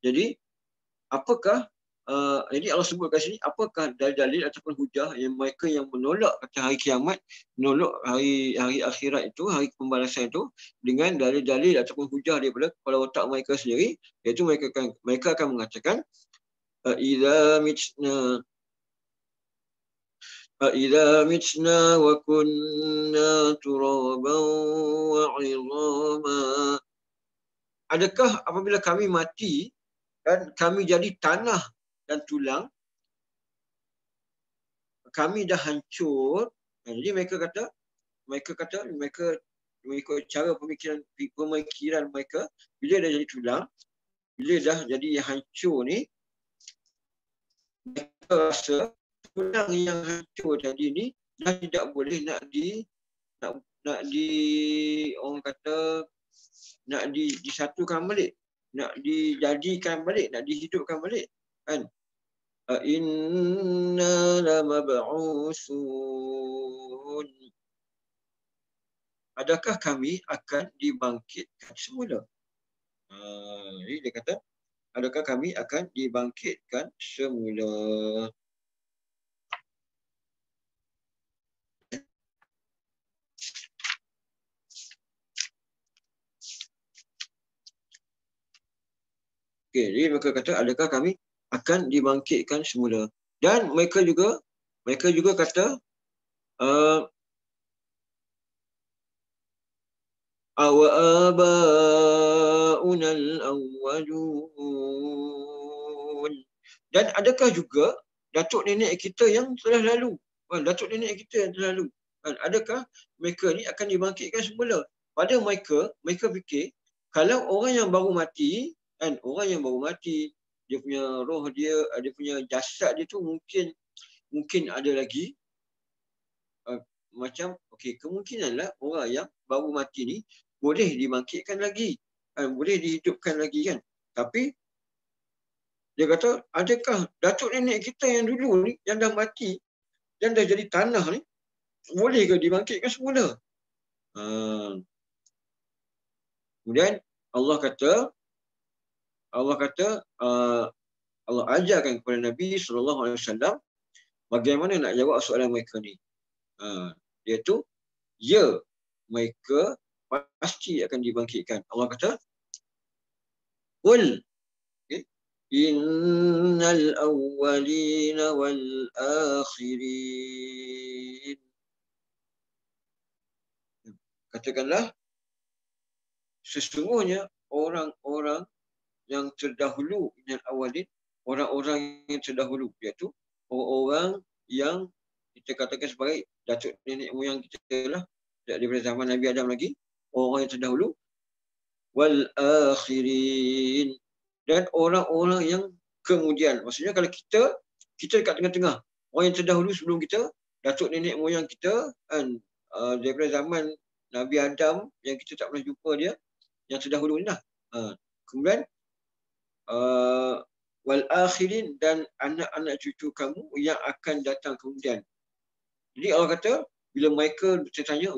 Jadi apakah jadi Allah sebut kat sini, apakah dalil-dalil ataupun hujah yang mereka yang menolak kata hari kiamat, menolak hari akhirat itu, hari pembalasan itu dengan dalil-dalil ataupun hujah daripada kepala otak mereka sendiri, iaitu mereka akan mengatakan إِذَا مِتْنَا وَكُنَّا تُرَابًا وَعِظَامًا. Adakah apabila kami mati dan kami jadi tanah dan tulang, kami dah hancur. Jadi mereka kata mengikut cara pemikiran mereka, bila dah jadi tulang, bila dah jadi hancur ni, mereka rasa tulang yang hancur tadi ni dah tidak boleh nak disatukan balik, nak dijadikan balik, nak dihidupkan balik, kan? Inna lamab'usun. Adakah kami akan dibangkitkan semula? Jadi dia kata, adakah kami akan dibangkitkan semula? Okay, jadi mereka kata, adakah kami akan dibangkitkan semula? Dan mereka juga kata, awa aba'una al-awwalun. Dan adakah juga datuk nenek kita yang telah lalu? Datuk nenek kita yang telah lalu. Adakah mereka ni akan dibangkitkan semula? Pada mereka fikir, kalau orang yang baru mati, dia punya roh dia punya jasad dia tu mungkin ada lagi. Macam, kemungkinanlah orang yang baru mati ni boleh dibangkitkan lagi, boleh dihidupkan lagi, kan? Tapi dia kata, adakah datuk nenek kita yang dulu ni, yang dah mati, yang dah jadi tanah ni, boleh ke dibangkitkan semula? Kemudian Allah ajarkan kepada Nabi SAW bagaimana nak jawab soalan mereka ni. Iaitu, ya, mereka pasti akan dibangkitkan. Allah kata, Qul innal awwalina wal akhirin. Katakanlah, sesungguhnya orang-orang yang terdahulu, minal awalin, orang-orang yang terdahulu, iaitu orang-orang yang kita katakan sebagai datuk nenek moyang kita lah, daripada zaman Nabi Adam lagi, orang yang terdahulu, wal akhirin, dan orang-orang yang kemudian. Maksudnya kalau kita dekat tengah-tengah, orang yang terdahulu sebelum kita, datuk nenek moyang kita, daripada zaman Nabi Adam yang kita tak pernah jumpa dia, yang terdahulu ni lah. Kemudian wal akhirin, dan anak-anak cucu kamu yang akan datang kemudian. Jadi Allah kata, bila mereka bertanya,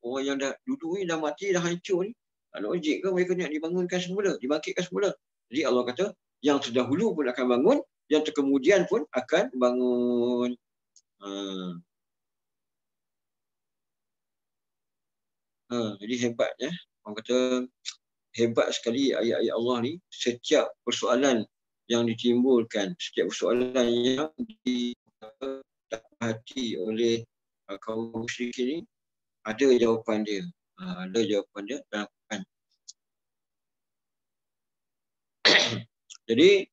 orang yang dah dulu ni dah mati, dah hancur ni, logik ke mereka nak dibangunkan semula, dibangkitkan semula? Jadi Allah kata, yang terdahulu pun akan bangun, yang terkemudian pun akan bangun. Jadi hebatnya, orang kata hebat sekali ayat-ayat Allah ni. Setiap persoalan yang ditimbulkan, setiap persoalan yang didapati oleh kaum musyrikin ni, ada jawapan dia. Ada jawapan dia dalam Quran. Jadi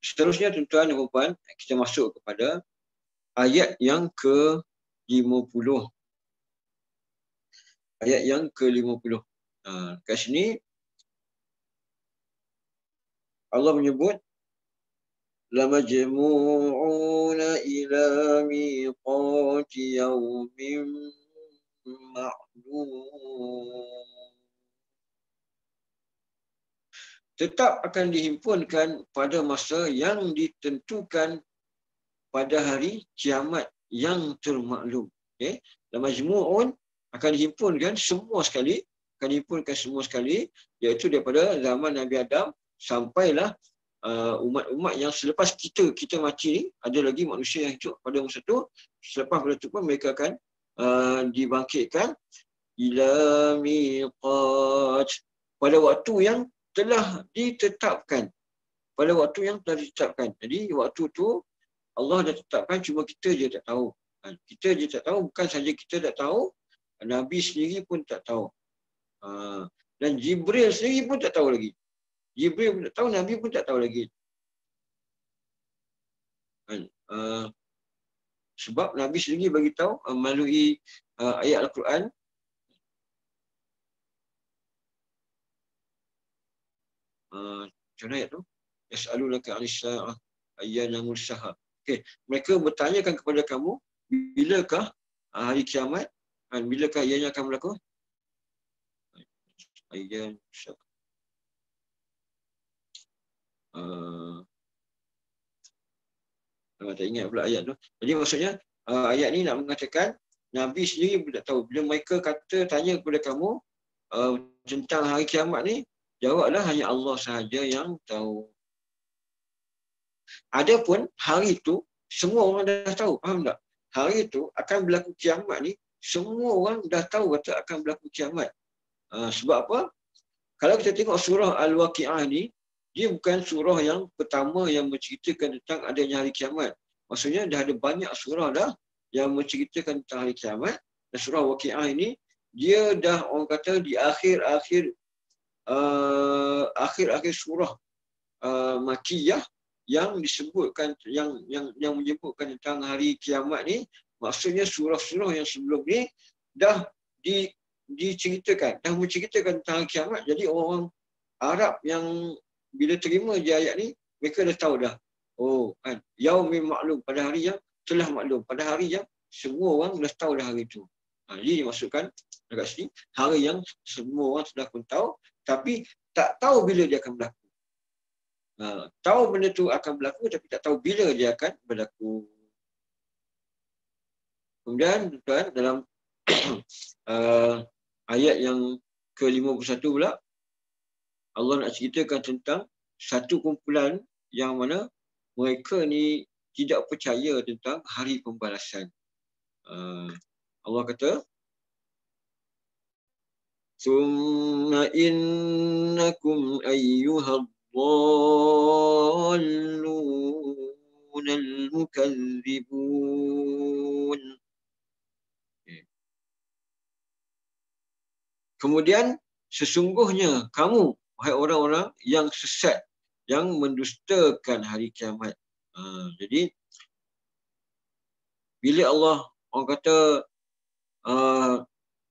seterusnya tuan-tuan dan puan, kita masuk kepada ayat yang ke-50. Ayat yang ke-50. Kat sini Allah menyebut lamajmu'una ila miqati yaumin ma'lum. Tetap akan dihimpunkan pada masa yang ditentukan pada hari kiamat yang termaklum. Okay. Dan majmu'un akan dihimpunkan semua sekali, iaitu daripada zaman Nabi Adam sampailah umat-umat yang selepas kita mati ni, ada lagi manusia yang hidup pada masa tu. Selepas pada tu pun mereka akan dibangkitkan ila miqat, pada waktu yang telah ditetapkan. Jadi waktu tu Allah dah tetapkan, cuma kita je tak tahu. Kita je tak tahu, bukan saja kita tak tahu, Nabi sendiri pun tak tahu. Dan Jibril sendiri pun tak tahu lagi. Jibril pun tak tahu, Nabi pun tak tahu lagi. Sebab Nabi sendiri bagi tahu melalui ayat Al-Quran. Macam mana ayat tu? Yas'alunaka 'anis sa'ah ayyana mursaha. Okey, mereka bertanyakan kepada kamu, bilakah hari kiamat? Bilakah ianya akan berlaku? Ayyan mursaha. Tak ingat pula ayat tu. Jadi maksudnya ayat ni nak mengatakan Nabi sendiri pun tak tahu. Bila mereka tanya kepada kamu tentang hari kiamat ni, jawablah hanya Allah sahaja yang tahu. Adapun hari itu semua orang dah tahu, faham tak? Hari itu akan berlaku kiamat ni, semua orang dah tahu kata akan berlaku kiamat. Sebab apa? Kalau kita tengok surah Al-Waqi'ah ni, dia bukan surah yang pertama yang menceritakan tentang adanya hari kiamat. Maksudnya dah ada banyak surah dah yang menceritakan tentang hari kiamat. Dan surah Waqi'ah ini, dia dah orang kata di akhir-akhir surah Makkiyah yang disebutkan, yang menyebutkan tentang hari kiamat ni. Maksudnya surah-surah yang sebelum ni dah diceritakan, dah menceritakan tentang hari kiamat. Jadi orang Arab yang bila terima je ayat ni, mereka dah tahu dah. Oh, kan, yaumim maklum, pada hari yang telah maklum, pada hari yang semua orang dah tahu dah hari itu. Jadi dimasukkan dekat sini, hari yang semua orang sudah pun tahu, tapi tak tahu bila dia akan berlaku. Tahu benda tu akan berlaku, tapi tak tahu bila dia akan berlaku. Kemudian tuan, dalam ayat yang ke-51 pula, Allah nak ceritakan tentang satu kumpulan yang mana mereka ni tidak percaya tentang hari pembalasan. Allah kata, "Tsumma innakum ayyuhad dhallunal mukadzibun." Kemudian sesungguhnya kamu, wahai orang-orang yang sesat, yang mendustakan hari kiamat. Jadi bila Allah orang kata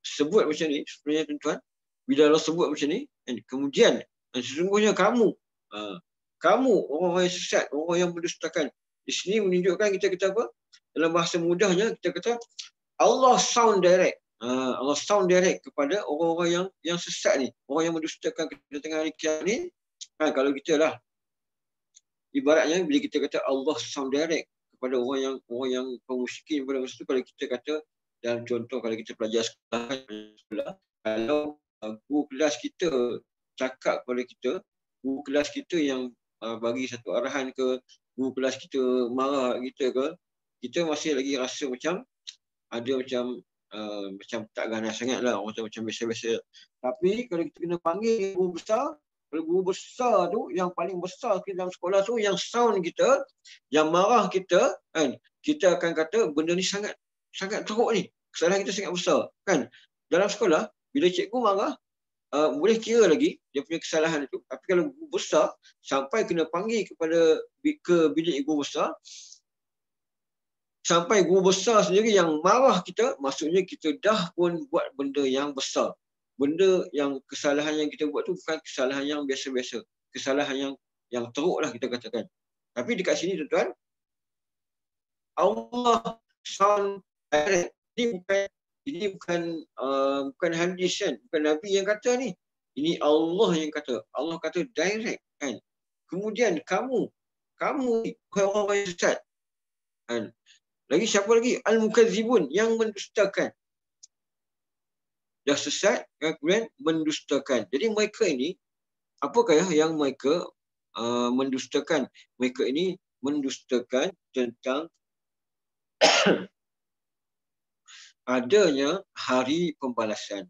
sebut macam ni, sebenarnya tuan-tuan, bila Allah sebut macam ni, kemudian sesungguhnya kamu, orang-orang yang sesat, orang yang mendustakan. Di sini menunjukkan kita kata apa? Dalam bahasa mudahnya kita kata Allah sound direct. Allah sound direct kepada orang-orang yang sesat ni, orang yang mendustakan kedatangan hari kiamat ni. Kalau kita lah, ibaratnya bila kita kata Allah sound direct kepada orang yang kaum musyrikin pada masa tu, kalau kita kata dalam contoh, kalau kita pelajar sekolah, kalau guru kelas kita cakap kepada kita, guru kelas kita yang bagi satu arahan ke, guru kelas kita marah kita ke, kita masih lagi rasa macam ada macam tak ganas sangat lah, macam biasa-biasa. Tapi kalau kita kena panggil guru besar, kalau guru besar tu, yang paling besar kita dalam sekolah tu, yang sound kita, yang marah kita, kan, kita akan kata benda ni sangat teruk ni, kesalahan kita sangat besar, kan. Dalam sekolah, bila cikgu marah, boleh kira lagi dia punya kesalahan itu. Tapi kalau guru besar sampai kena panggil ke bilik guru besar, sampai guru besar sendiri yang marah kita, maksudnya kita dah pun buat benda yang besar. Benda yang kesalahan yang kita buat tu bukan kesalahan yang biasa-biasa. Kesalahan yang teruk lah kita katakan. Tapi dekat sini tuan-tuan, Allah sound direct. Ini bukan Ini bukan hadis kan, bukan Nabi yang kata ni. Ini Allah yang kata. Allah kata direct kan. Kemudian kamu ni orang-orang yang sesat. Kan? Lagi siapa lagi? Al-Mukadzibun, yang mendustakan. Dah sesat, kemudian mendustakan. Jadi mereka ini, apakah yang mereka mendustakan? Mereka ini mendustakan tentang adanya hari pembalasan.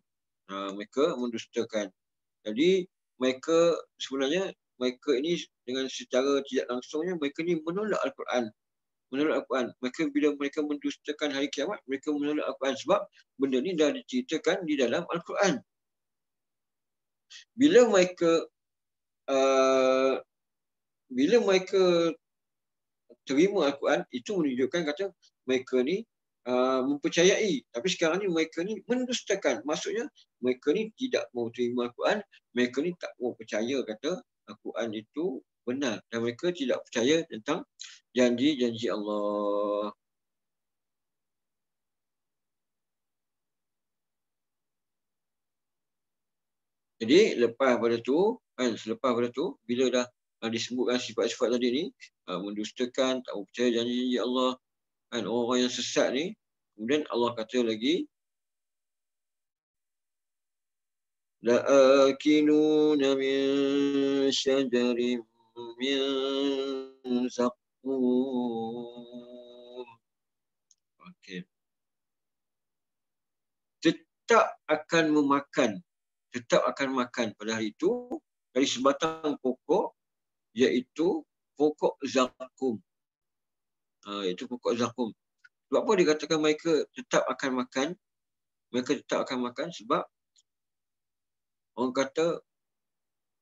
Mereka mendustakan. Jadi mereka sebenarnya, mereka ini dengan secara tidak langsungnya, mereka ini menolak Al-Quran. Menolak Al-Quran. Bila mereka mendustakan hari kiamat, mereka menolak Al-Quran sebab benda ni dah diceritakan di dalam Al-Quran. Bila mereka terima Al-Quran, itu menunjukkan kata mereka ni mempercayai. Tapi sekarang ni mereka ni mendustakan. Maksudnya mereka ni tidak mau terima Al-Quran, mereka ni tak mau percaya kata Al-Quran itu benar. Dan mereka tidak percaya tentang janji-janji Allah. Jadi lepas pada tu, kan, selepas pada tu, bila dah disebutkan sifat-sifat tadi ni, mendustakan, tak percaya janji-janji Allah, kan, orang-orang yang sesat ni, kemudian Allah kata lagi, la'akiluna min syajarin min zaqqum. Okey. Tetap akan makan pada hari itu dari sebatang pokok, iaitu pokok zakum. Itu pokok zakum. Sebab apa dikatakan mereka tetap akan makan? Mereka tetap akan makan sebab orang kata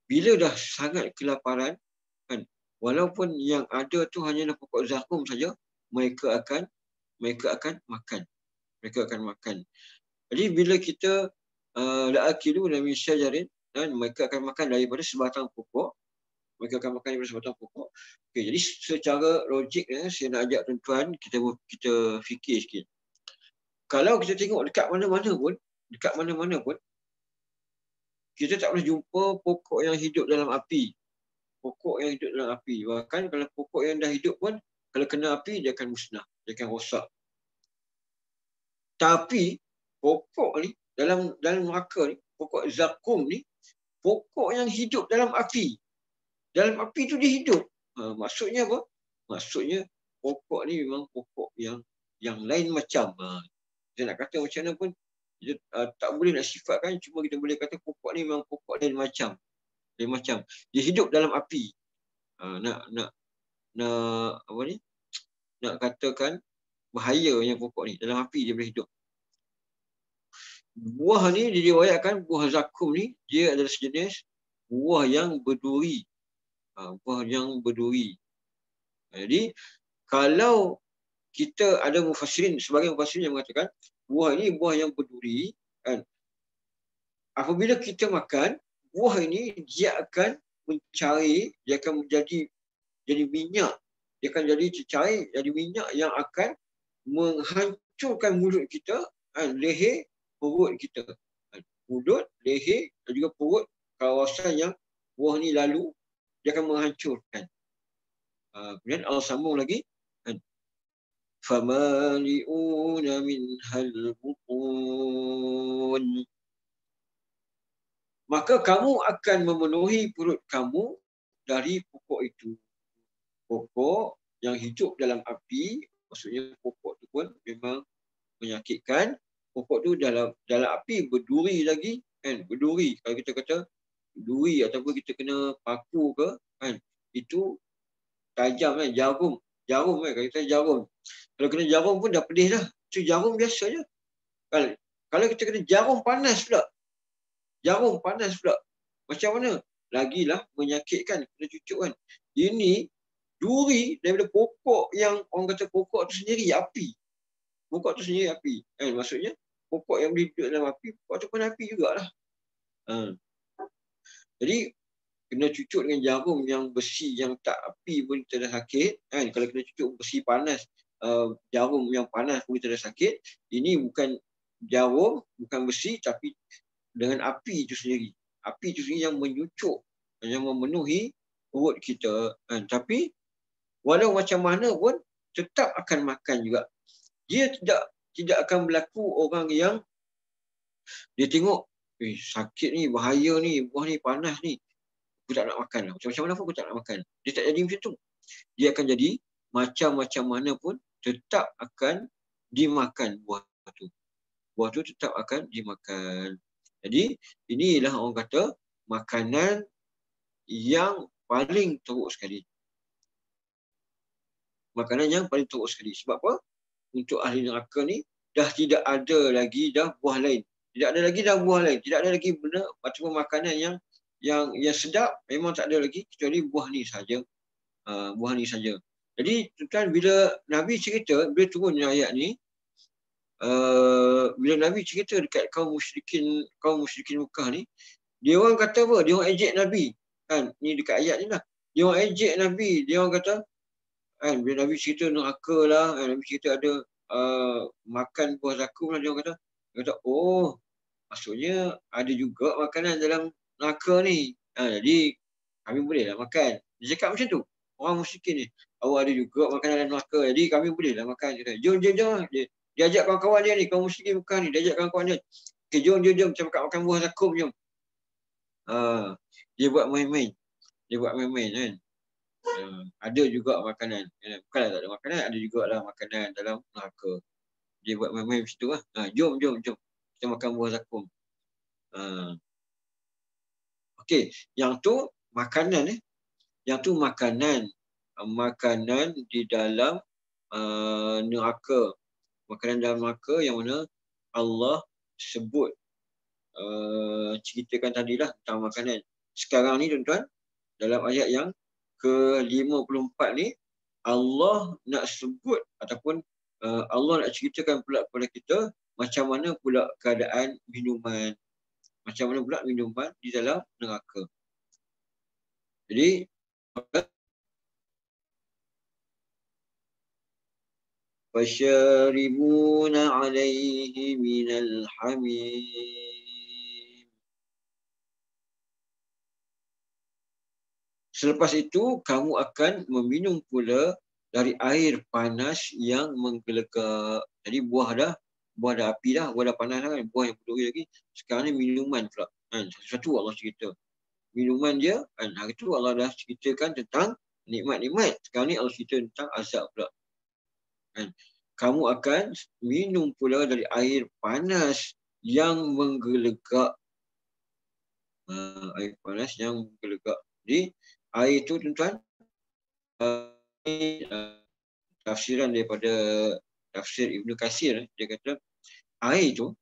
bila dah sangat kelaparan, kan, walaupun yang ada tu hanyalah pokok zakum saja, mereka akan makan. Mereka akan makan. Jadi bila kita la'akiluna min syajarin, dan mereka akan makan daripada sebatang pokok. Mereka akan makan daripada sebatang pokok. Okay, jadi secara logik, saya nak ajak tuan-tuan kita fikir sikit. Kalau kita tengok dekat mana-mana pun, kita tak boleh jumpa pokok yang hidup dalam api. Pokok yang hidup dalam api. Bahkan kalau pokok yang dah hidup pun, kalau kena api, dia akan musnah. Dia akan rosak. Tapi, pokok ni, dalam neraka ni, pokok zakum ni, pokok yang hidup dalam api. Dalam api tu dia hidup. Maksudnya apa? Maksudnya, pokok ni memang pokok yang lain macam. Saya nak kata macam mana pun, kita tak boleh nak sifatkan, cuma kita boleh kata pokok ni memang pokok lain macam. Dia hidup dalam api. Nak apa ni? Nak katakan bahayanya pokok ni. Dalam api dia boleh hidup. Buah ni diriwayatkan, buah zakum ni, dia adalah sejenis buah yang berduri. Jadi, kalau kita ada mufassirin, sebagai mufassirin yang mengatakan buah ini buah yang berduri, kan? Apabila kita makan, buah ini dia akan mencari, dia akan menjadi minyak. Dia akan cair jadi minyak yang akan menghancurkan mulut kita, kan? Leher, perut kita. Mulut, leher dan juga perut, kawasan yang buah ni lalu, dia akan menghancurkan. Kemudian Allah sambung lagi, kan? فَمَالِئُونَ مِنْهَا الْبُطُونَ. Maka kamu akan memenuhi perut kamu dari pokok itu. Pokok yang hidup dalam api, maksudnya pokok itu pun memang menyakitkan. Pokok tu dalam api berduri lagi, kan? Berduri. Kalau kita kata duri ataupun kita kena paku ke, kan? Itu tajam, kan? Jarum kan? Kalau kita jarum. Kalau kena jarum pun dah pedih dah. Itu jarum biasa je. Kalau kita kena jarum panas pula. Macam mana? Lagilah menyakitkan, kena cucuk, kan? Ini duri daripada pokok yang orang kata pokok tu sendiri api. Pokok tu sendiri api. Maksudnya pokok yang hidup dalam api, pokok tu pun api jugalah. Jadi kena cucuk dengan jarum yang besi yang tak api pun kita dah sakit, kan? Kalau kena cucuk besi panas, jarum yang panas pun kita dah sakit. Ini bukan jarum, bukan besi, tapi dengan api itu sendiri. Api itu sendiri yang menyucuk, yang memenuhi perut kita. Tapi walau macam mana pun tetap akan makan juga. Dia tidak akan berlaku orang yang dia tengok, sakit ni, bahaya ni, buah ni, panas ni, aku tak nak makan lah. Macam mana pun aku tak nak makan. Dia tak jadi macam tu. Dia akan jadi macam mana pun tetap akan dimakan buah tu. Buah tu tetap akan dimakan. Jadi inilah orang kata makanan yang paling teruk sekali. Makanan yang paling teruk sekali. Sebab apa? Untuk ahli neraka ni dah tidak ada lagi dah buah lain. Tidak ada lagi dah buah lain. Tidak ada lagi benda macam makanan yang sedap, memang tak ada lagi kecuali buah ni saja. Buah ni saja. Jadi tuan bila Nabi cerita, bila turun ayat ni, bila Nabi cerita dekat kaum musyrikin Mekah ni, dia orang kata apa? Dia orang ejek Nabi. Kan? Ni dekat ayat ni lah. Dia orang ejek Nabi. Dia orang kata, kan, bila Nabi cerita neraka lah, Nabi cerita ada makan buah zakum lah, dia orang kata, oh, maksudnya ada juga makanan dalam neraka ni. Jadi kami bolehlah makan. Dia cakap macam tu. Orang musyrikin ni, ada juga makanan dalam neraka. Jadi kami bolehlah makan. Jom. Dia ajak kawan-kawan dia ni, kaum musyrikin Mekah ni, dia ajak kawan-kawan dia. Okay, jom. Macam makan buah zakum, jom. Dia buat main-main. Kan. Ada juga makanan. Bukanlah tak ada makanan, ada juga lah makanan dalam neraka. Dia buat main-main macam tu lah. Jom. Kita makan buah zakum. Okey, yang tu makanan Yang tu makanan di dalam neraka. Makanan dalam neraka yang mana Allah sebut ceritakan tadilah tentang makanan. Sekarang ni tuan-tuan, dalam ayat yang ke-54 ni, Allah nak sebut ataupun Allah nak ceritakan pula kepada kita macam mana pula keadaan minuman. Macam mana pula minuman di dalam neraka. Jadi فَشَارِبُونَ عَلَيْهِ مِنَ الْحَمِيمِ. Selepas itu, kamu akan meminum pula dari air panas yang menggelegak. Jadi buah dah api dah, buah dah panas dah kan, buah yang berduri lagi. Sekarang ni minuman pula. Satu-satu Allah cerita. Minuman dia, hari tu Allah dah ceritakan tentang nikmat-nikmat. Sekarang ni Allah cerita tentang azab pula. Kamu akan minum pula dari air panas yang menggelegak. Air panas yang menggelegak. Jadi air itu tuan-tuan, tafsiran daripada tafsir Ibn Katsir, dia kata air tu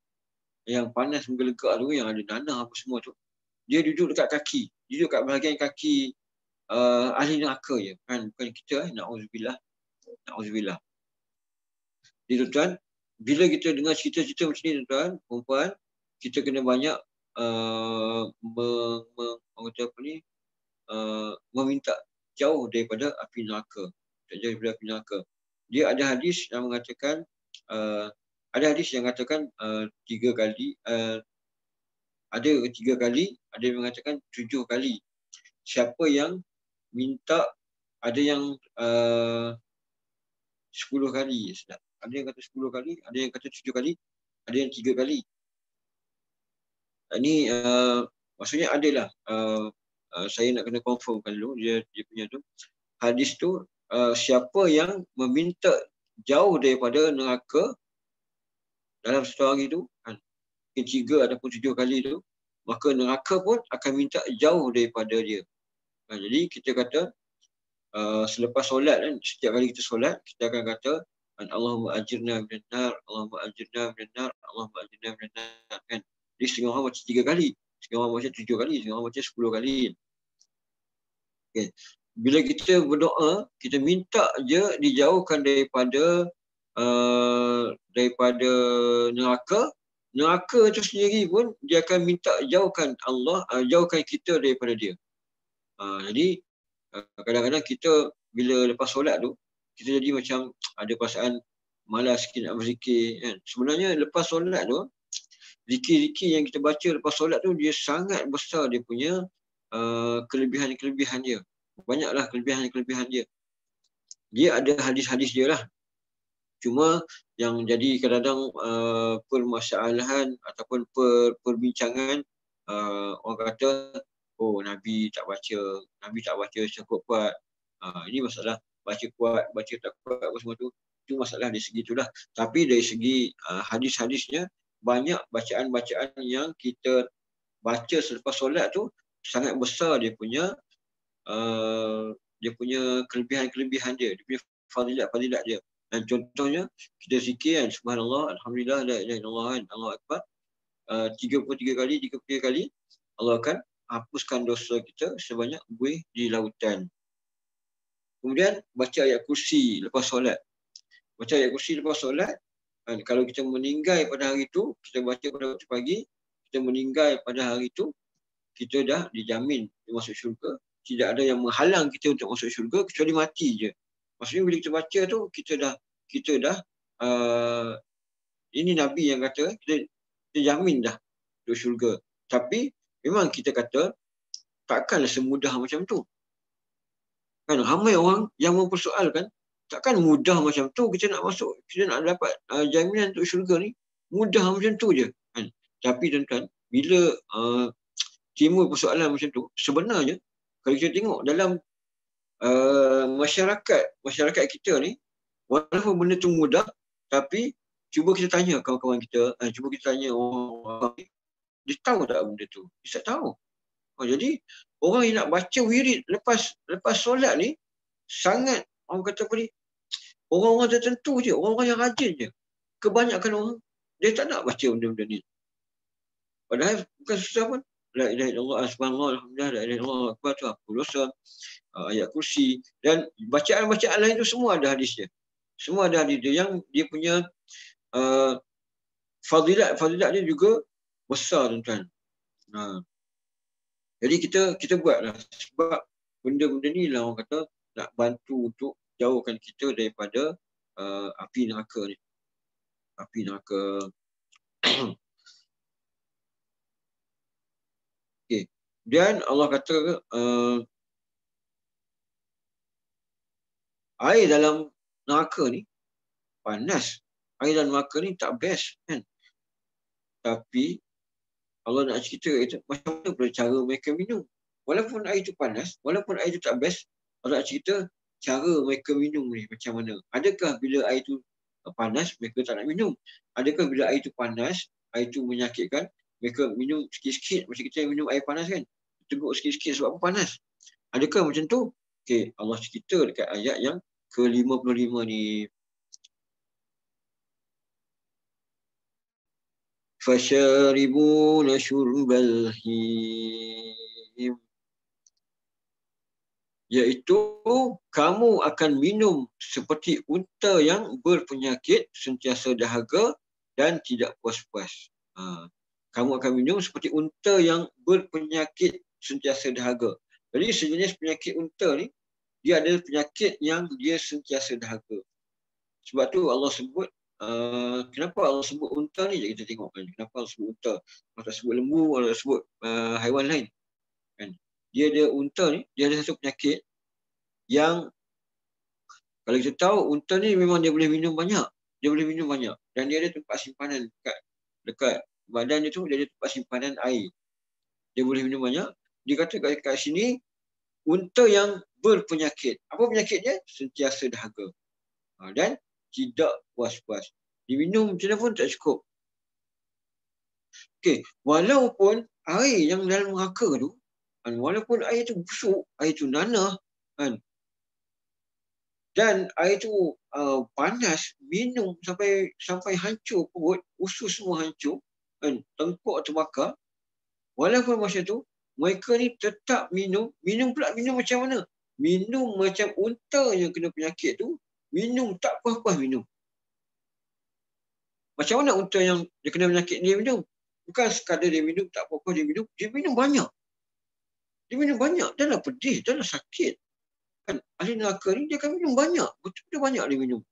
yang panas menggelegak tu, yang ada nanah apa semua tu, dia duduk dekat kaki, duduk kat bahagian kaki ahli neraka je kan, bukan kita. Na'udzubillah. Jadi tuan-tuan, bila kita dengar cerita-cerita macam ni tuan-tuan, perempuan, kita kena banyak meminta jauh daripada api neraka. Dia ada hadis yang mengatakan, ada tiga kali, ada yang mengatakan 7 kali. Siapa yang minta, ada yang 10 kali. Ada yang kata 10 kali, ada yang kata 7 kali, ada yang 3 kali. Ini maksudnya adalah saya nak kena confirmkan dulu dia punya tu. Hadis tu, siapa yang meminta jauh daripada neraka dalam satu hari tu, 3 ataupun 7 kali tu, maka neraka pun akan minta jauh daripada dia. Jadi kita kata selepas solat kan, setiap kali kita solat, kita akan kata Allahumma ajirna minan nar, Allahumma ajirna minan nar, Allahumma ajirna minan nar kan. Jadi setengah orang baca 3 kali, setengah orang baca 7 kali, setengah orang baca 10 kali. Okay. Bila kita berdoa, kita minta je dijauhkan daripada neraka. Neraka itu sendiri pun dia akan minta jauhkan Allah, jauhkan kita daripada dia. Jadi kadang-kadang kita bila lepas solat tu, kita jadi macam ada perasaan malas sikit nak berzikir kan. Sebenarnya lepas solat tu, zikir-zikir yang kita baca lepas solat tu dia sangat besar dia punya kelebihan-kelebihan dia. Banyaklah kelebihan-kelebihan dia. Dia ada hadis-hadis dia lah. Cuma yang jadi kadang-kadang permasalahan ataupun perbincangan, orang kata, oh Nabi tak baca cukup kuat. Ini masalah baca kuat, baca tak kuat apa semua tu. Itu masalah dari segi itulah. Tapi dari segi hadis-hadisnya, banyak bacaan-bacaan yang kita baca selepas solat tu sangat besar dia punya kelebihan-kelebihan dia punya fadilat-fadilat dia. Dan contohnya kita zikir kan, subhanallah, alhamdulillah, la ilaha illallah, Allahu akbar, 33 kali Allah akan hapuskan dosa kita sebanyak buih di lautan. Kemudian baca ayat kursi lepas solat. Kalau kita meninggal pada hari itu, kita baca pada waktu pagi, kita meninggal pada hari itu, kita dah dijamin masuk syurga. Tidak ada yang menghalang kita untuk masuk syurga kecuali mati je. Maksudnya bila kita baca tu, kita dah ini Nabi yang kata, kita jamin dah untuk syurga. Tapi memang kita kata takkanlah semudah macam tu. Kan ramai orang yang mempersoalkan, takkan mudah macam tu kita nak masuk, kita nak dapat jaminan untuk syurga ni. Mudah macam tu je. Kan? Tapi tuan-tuan, bila timbul persoalan macam tu, sebenarnya kalau kita tengok dalam masyarakat kita ni, walaupun benda tu mudah, tapi cuba kita tanya kawan-kawan kita, cuba kita tanya orang ni, dia tahu tak benda tu? Dia tak tahu. Jadi orang yang nak baca wirid lepas solat ni sangat, orang kata apa ni, orang-orang tertentu je, orang-orang yang rajin je. Kebanyakan orang dia tak nak baca benda-benda ni. Padahal bukan susah pun. La ilaha illallah, subhanallah, alhamdulillah, la ilaha illallah, akbar tu apa dosa, ayat kursi dan bacaan-bacaan lain tu semua ada hadis dia. Semua ada hadis dia yang dia punya fadilat dia juga besar, tuan-tuan. Jadi kita buatlah, sebab benda-benda ni lah orang kata nak bantu untuk jauhkan kita daripada api neraka ni. Api neraka. Okey. Dan Allah kata air dalam neraka ni panas. Air dalam neraka ni tak best kan. Tapi Allah nak cerita itu macam mana pula cara mereka minum. Walaupun air itu panas, walaupun air itu tak best, Allah nak cerita cara mereka minum ni macam mana. Adakah bila air itu panas, mereka tak nak minum? Adakah bila air itu panas, air itu menyakitkan, mereka minum sikit-sikit macam kita minum air panas kan? Teguk sikit-sikit sebab apa panas? Adakah macam tu? Okey, Allah cerita dekat ayat yang ke-55 ni. Fasharibuna syurbal him. Iaitu kamu akan minum seperti unta yang berpenyakit, sentiasa dahaga dan tidak puas-puas. Kamu akan minum seperti unta yang berpenyakit, sentiasa dahaga. Jadi sejenis penyakit unta ni, dia ada penyakit yang dia sentiasa dahaga. Sebab tu Allah sebut, kenapa Allah sebut unta ni? Jadi kita tengok kan, kenapa Allah sebut unta. Allah tak sebut lembu, Allah tak sebut haiwan lain. Kan? Dia ada unta ni, dia ada satu penyakit yang kalau kita tahu unta ni memang dia boleh minum banyak. Dia boleh minum banyak. Dan dia ada tempat simpanan dekat badan dia tu, dia ada tempat simpanan air. Dia boleh minum banyak. Dia kata kat sini, unta yang berpenyakit. Apa penyakitnya? Sentiasa dahaga. Dan tidak puas-puas. Diminum macam mana pun tak cukup. Okey, walaupun air yang dalam neraka tu, walaupun air tu busuk, air tu nanah, kan, dan air tu panas, minum sampai hancur perut, usus semua hancur, kan, tengkuk terbakar. Walaupun macam tu, mereka ni tetap minum. Minum pula minum macam mana? Minum macam unta yang kena penyakit tu, minum tak puas-puas minum. Macam mana unta yang dia kena penyakit dia minum? Bukan sekadar dia minum tak puas-puas dia minum banyak. Dia minum banyak, dah lah pedih, dah lah sakit. Kan ahli neraka ni dia akan minum banyak, betul-betul banyak dia minum.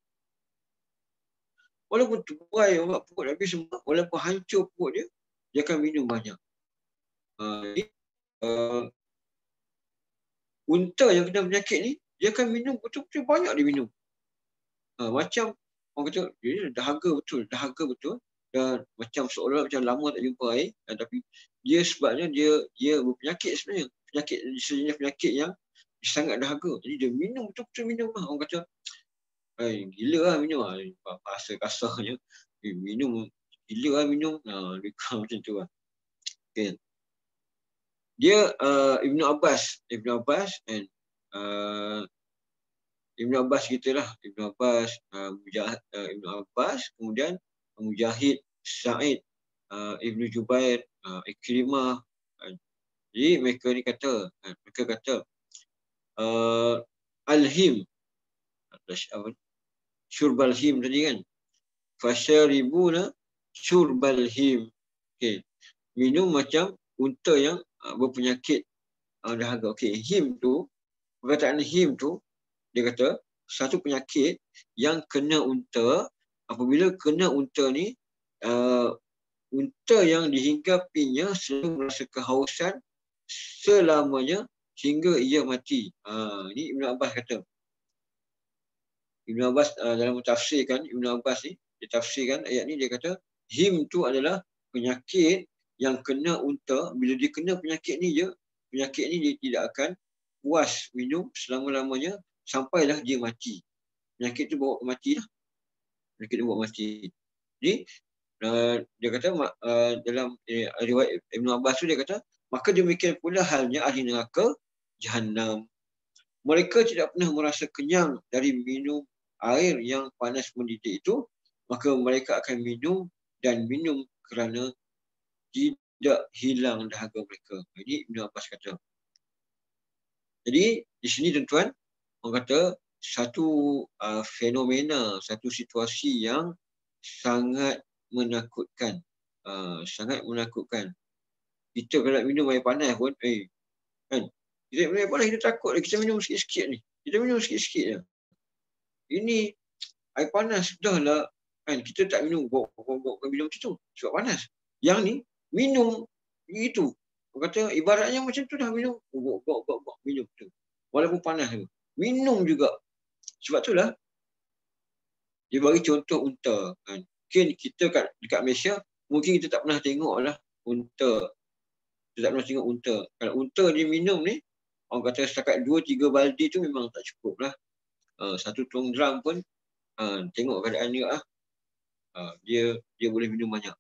Walaupun tuai orang perut habis semua, walaupun hancur perut dia, dia akan minum banyak. Jadi, unta yang kena penyakit ni, dia akan minum betul-betul banyak dia minum. Macam orang kata, dia dahaga betul. Dan macam seolah macam lama tak jumpa air. Tapi dia sebabnya dia berpenyakit sebenarnya. Sejenis penyakit yang sangat dahaga. Jadi dia minum betul-betul minum lah. Orang kata, gila lah minum lah. Bahasa kasarnya. Minum, gila lah minum. Lebih kurang macam tu lah. Okay. Dia Ibn Abbas and Ibn Abbas gitulah. Ibn Abbas, Ibn Abbas, kemudian Mujahid, Sa'id, Ibn Jubair, Ikrimah. Jadi mereka ni kata, Al-Him, Syurbal Him tadi kan. Fasyaribuna Syurbal Him. Okay. Minum macam unta yang berpenyakit dahaga. Okay. Him tu, perkataan him tu, dia kata, satu penyakit yang kena unta, apabila kena unta ni, unta yang dihinggapinya selalu merasa kehausan selamanya hingga ia mati. Ini Ibn Abbas kata. Ibn Abbas dalam mentafsirkan, Ibn Abbas ni, dia tafsirkan ayat ni, dia kata, him tu adalah penyakit yang kena unta. Bila dia kena penyakit ni, dia tidak akan puas minum selama-lamanya sampailah dia mati. Penyakit tu bawa ke mati lah. Jadi, dia kata dalam riwayat Ibn Abbas tu, dia kata, maka demikian pula halnya ahli neraka Jahannam. Mereka tidak pernah merasa kenyang dari minum air yang panas mendidih itu, maka mereka akan minum dan minum kerana tidak hilang dahaga mereka. Ini Ibn Abbas kata. Jadi di sini tuan-tuan, orang kata satu fenomena, satu situasi yang sangat menakutkan. Kita kalau nak minum air panas pun, kan? Kita minum air panas, kita takut. Kita minum sikit-sikit ni. Je. Ini air panas dah lah. Kan? Kita tak minum, minum macam tu. Sebab panas. Yang ni, minum itu. Orang kata ibaratnya macam tu dah minum. Minum tu. Walaupun panas tu. Minum juga. Sebab itulah dia bagi contoh unta. Kan? Mungkin kita dekat Malaysia, mungkin kita tak pernah tengok lah unta. Kita tak pernah tengok unta. Kalau unta dia minum ni, orang kata setakat 2-3 baldi tu memang tak cukup lah. Satu tuang drum pun, tengok keadaan dia lah. Dia boleh minum banyak.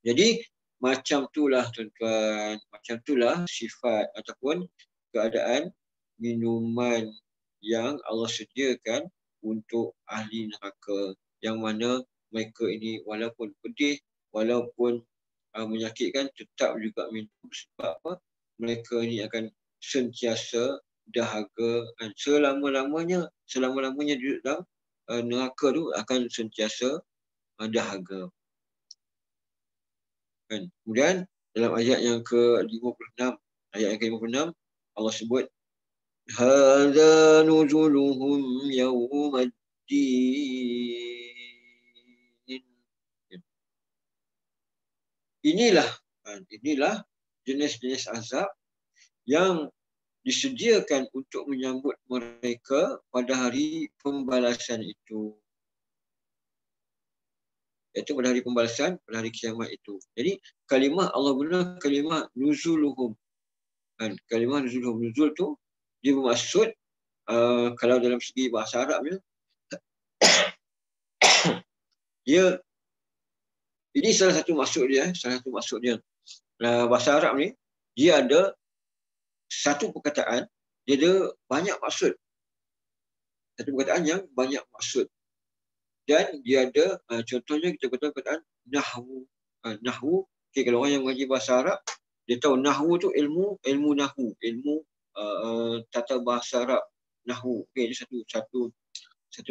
Jadi, macam itulah tuan-tuan. Macam itulah sifat ataupun keadaan minuman yang Allah sediakan untuk ahli neraka. Yang mana mereka ini walaupun pedih, walaupun menyakitkan, tetap juga minum. Sebab apa? Mereka ini akan sentiasa dahaga. Selama-lamanya duduk dalam neraka tu akan sentiasa dahaga. Kan? Kemudian dalam ayat yang ke-56, Allah sebut, hadza nuzuluhum yawmaddin. Inilah jenis-jenis azab yang disediakan untuk menyambut mereka pada hari pembalasan itu. Iaitu pada hari pembalasan, pada hari kiamat itu. Jadi kalimah Allah guna kalimah nuzuluhum. Kalimah nuzuluhum. Nuzul tu dia bermaksud kalau dalam segi bahasa Arabnya ini salah satu maksud dia. Bahasa Arab ni dia ada satu perkataan, dia ada banyak maksud. Satu perkataan yang banyak maksud. Dan dia ada, contohnya kita kata perkataan nahwu. Nahwu, kalau orang yang mengaji bahasa Arab, dia tahu nahwu tu ilmu nahwu, ilmu tata bahasa Arab, nahwu. Ini satu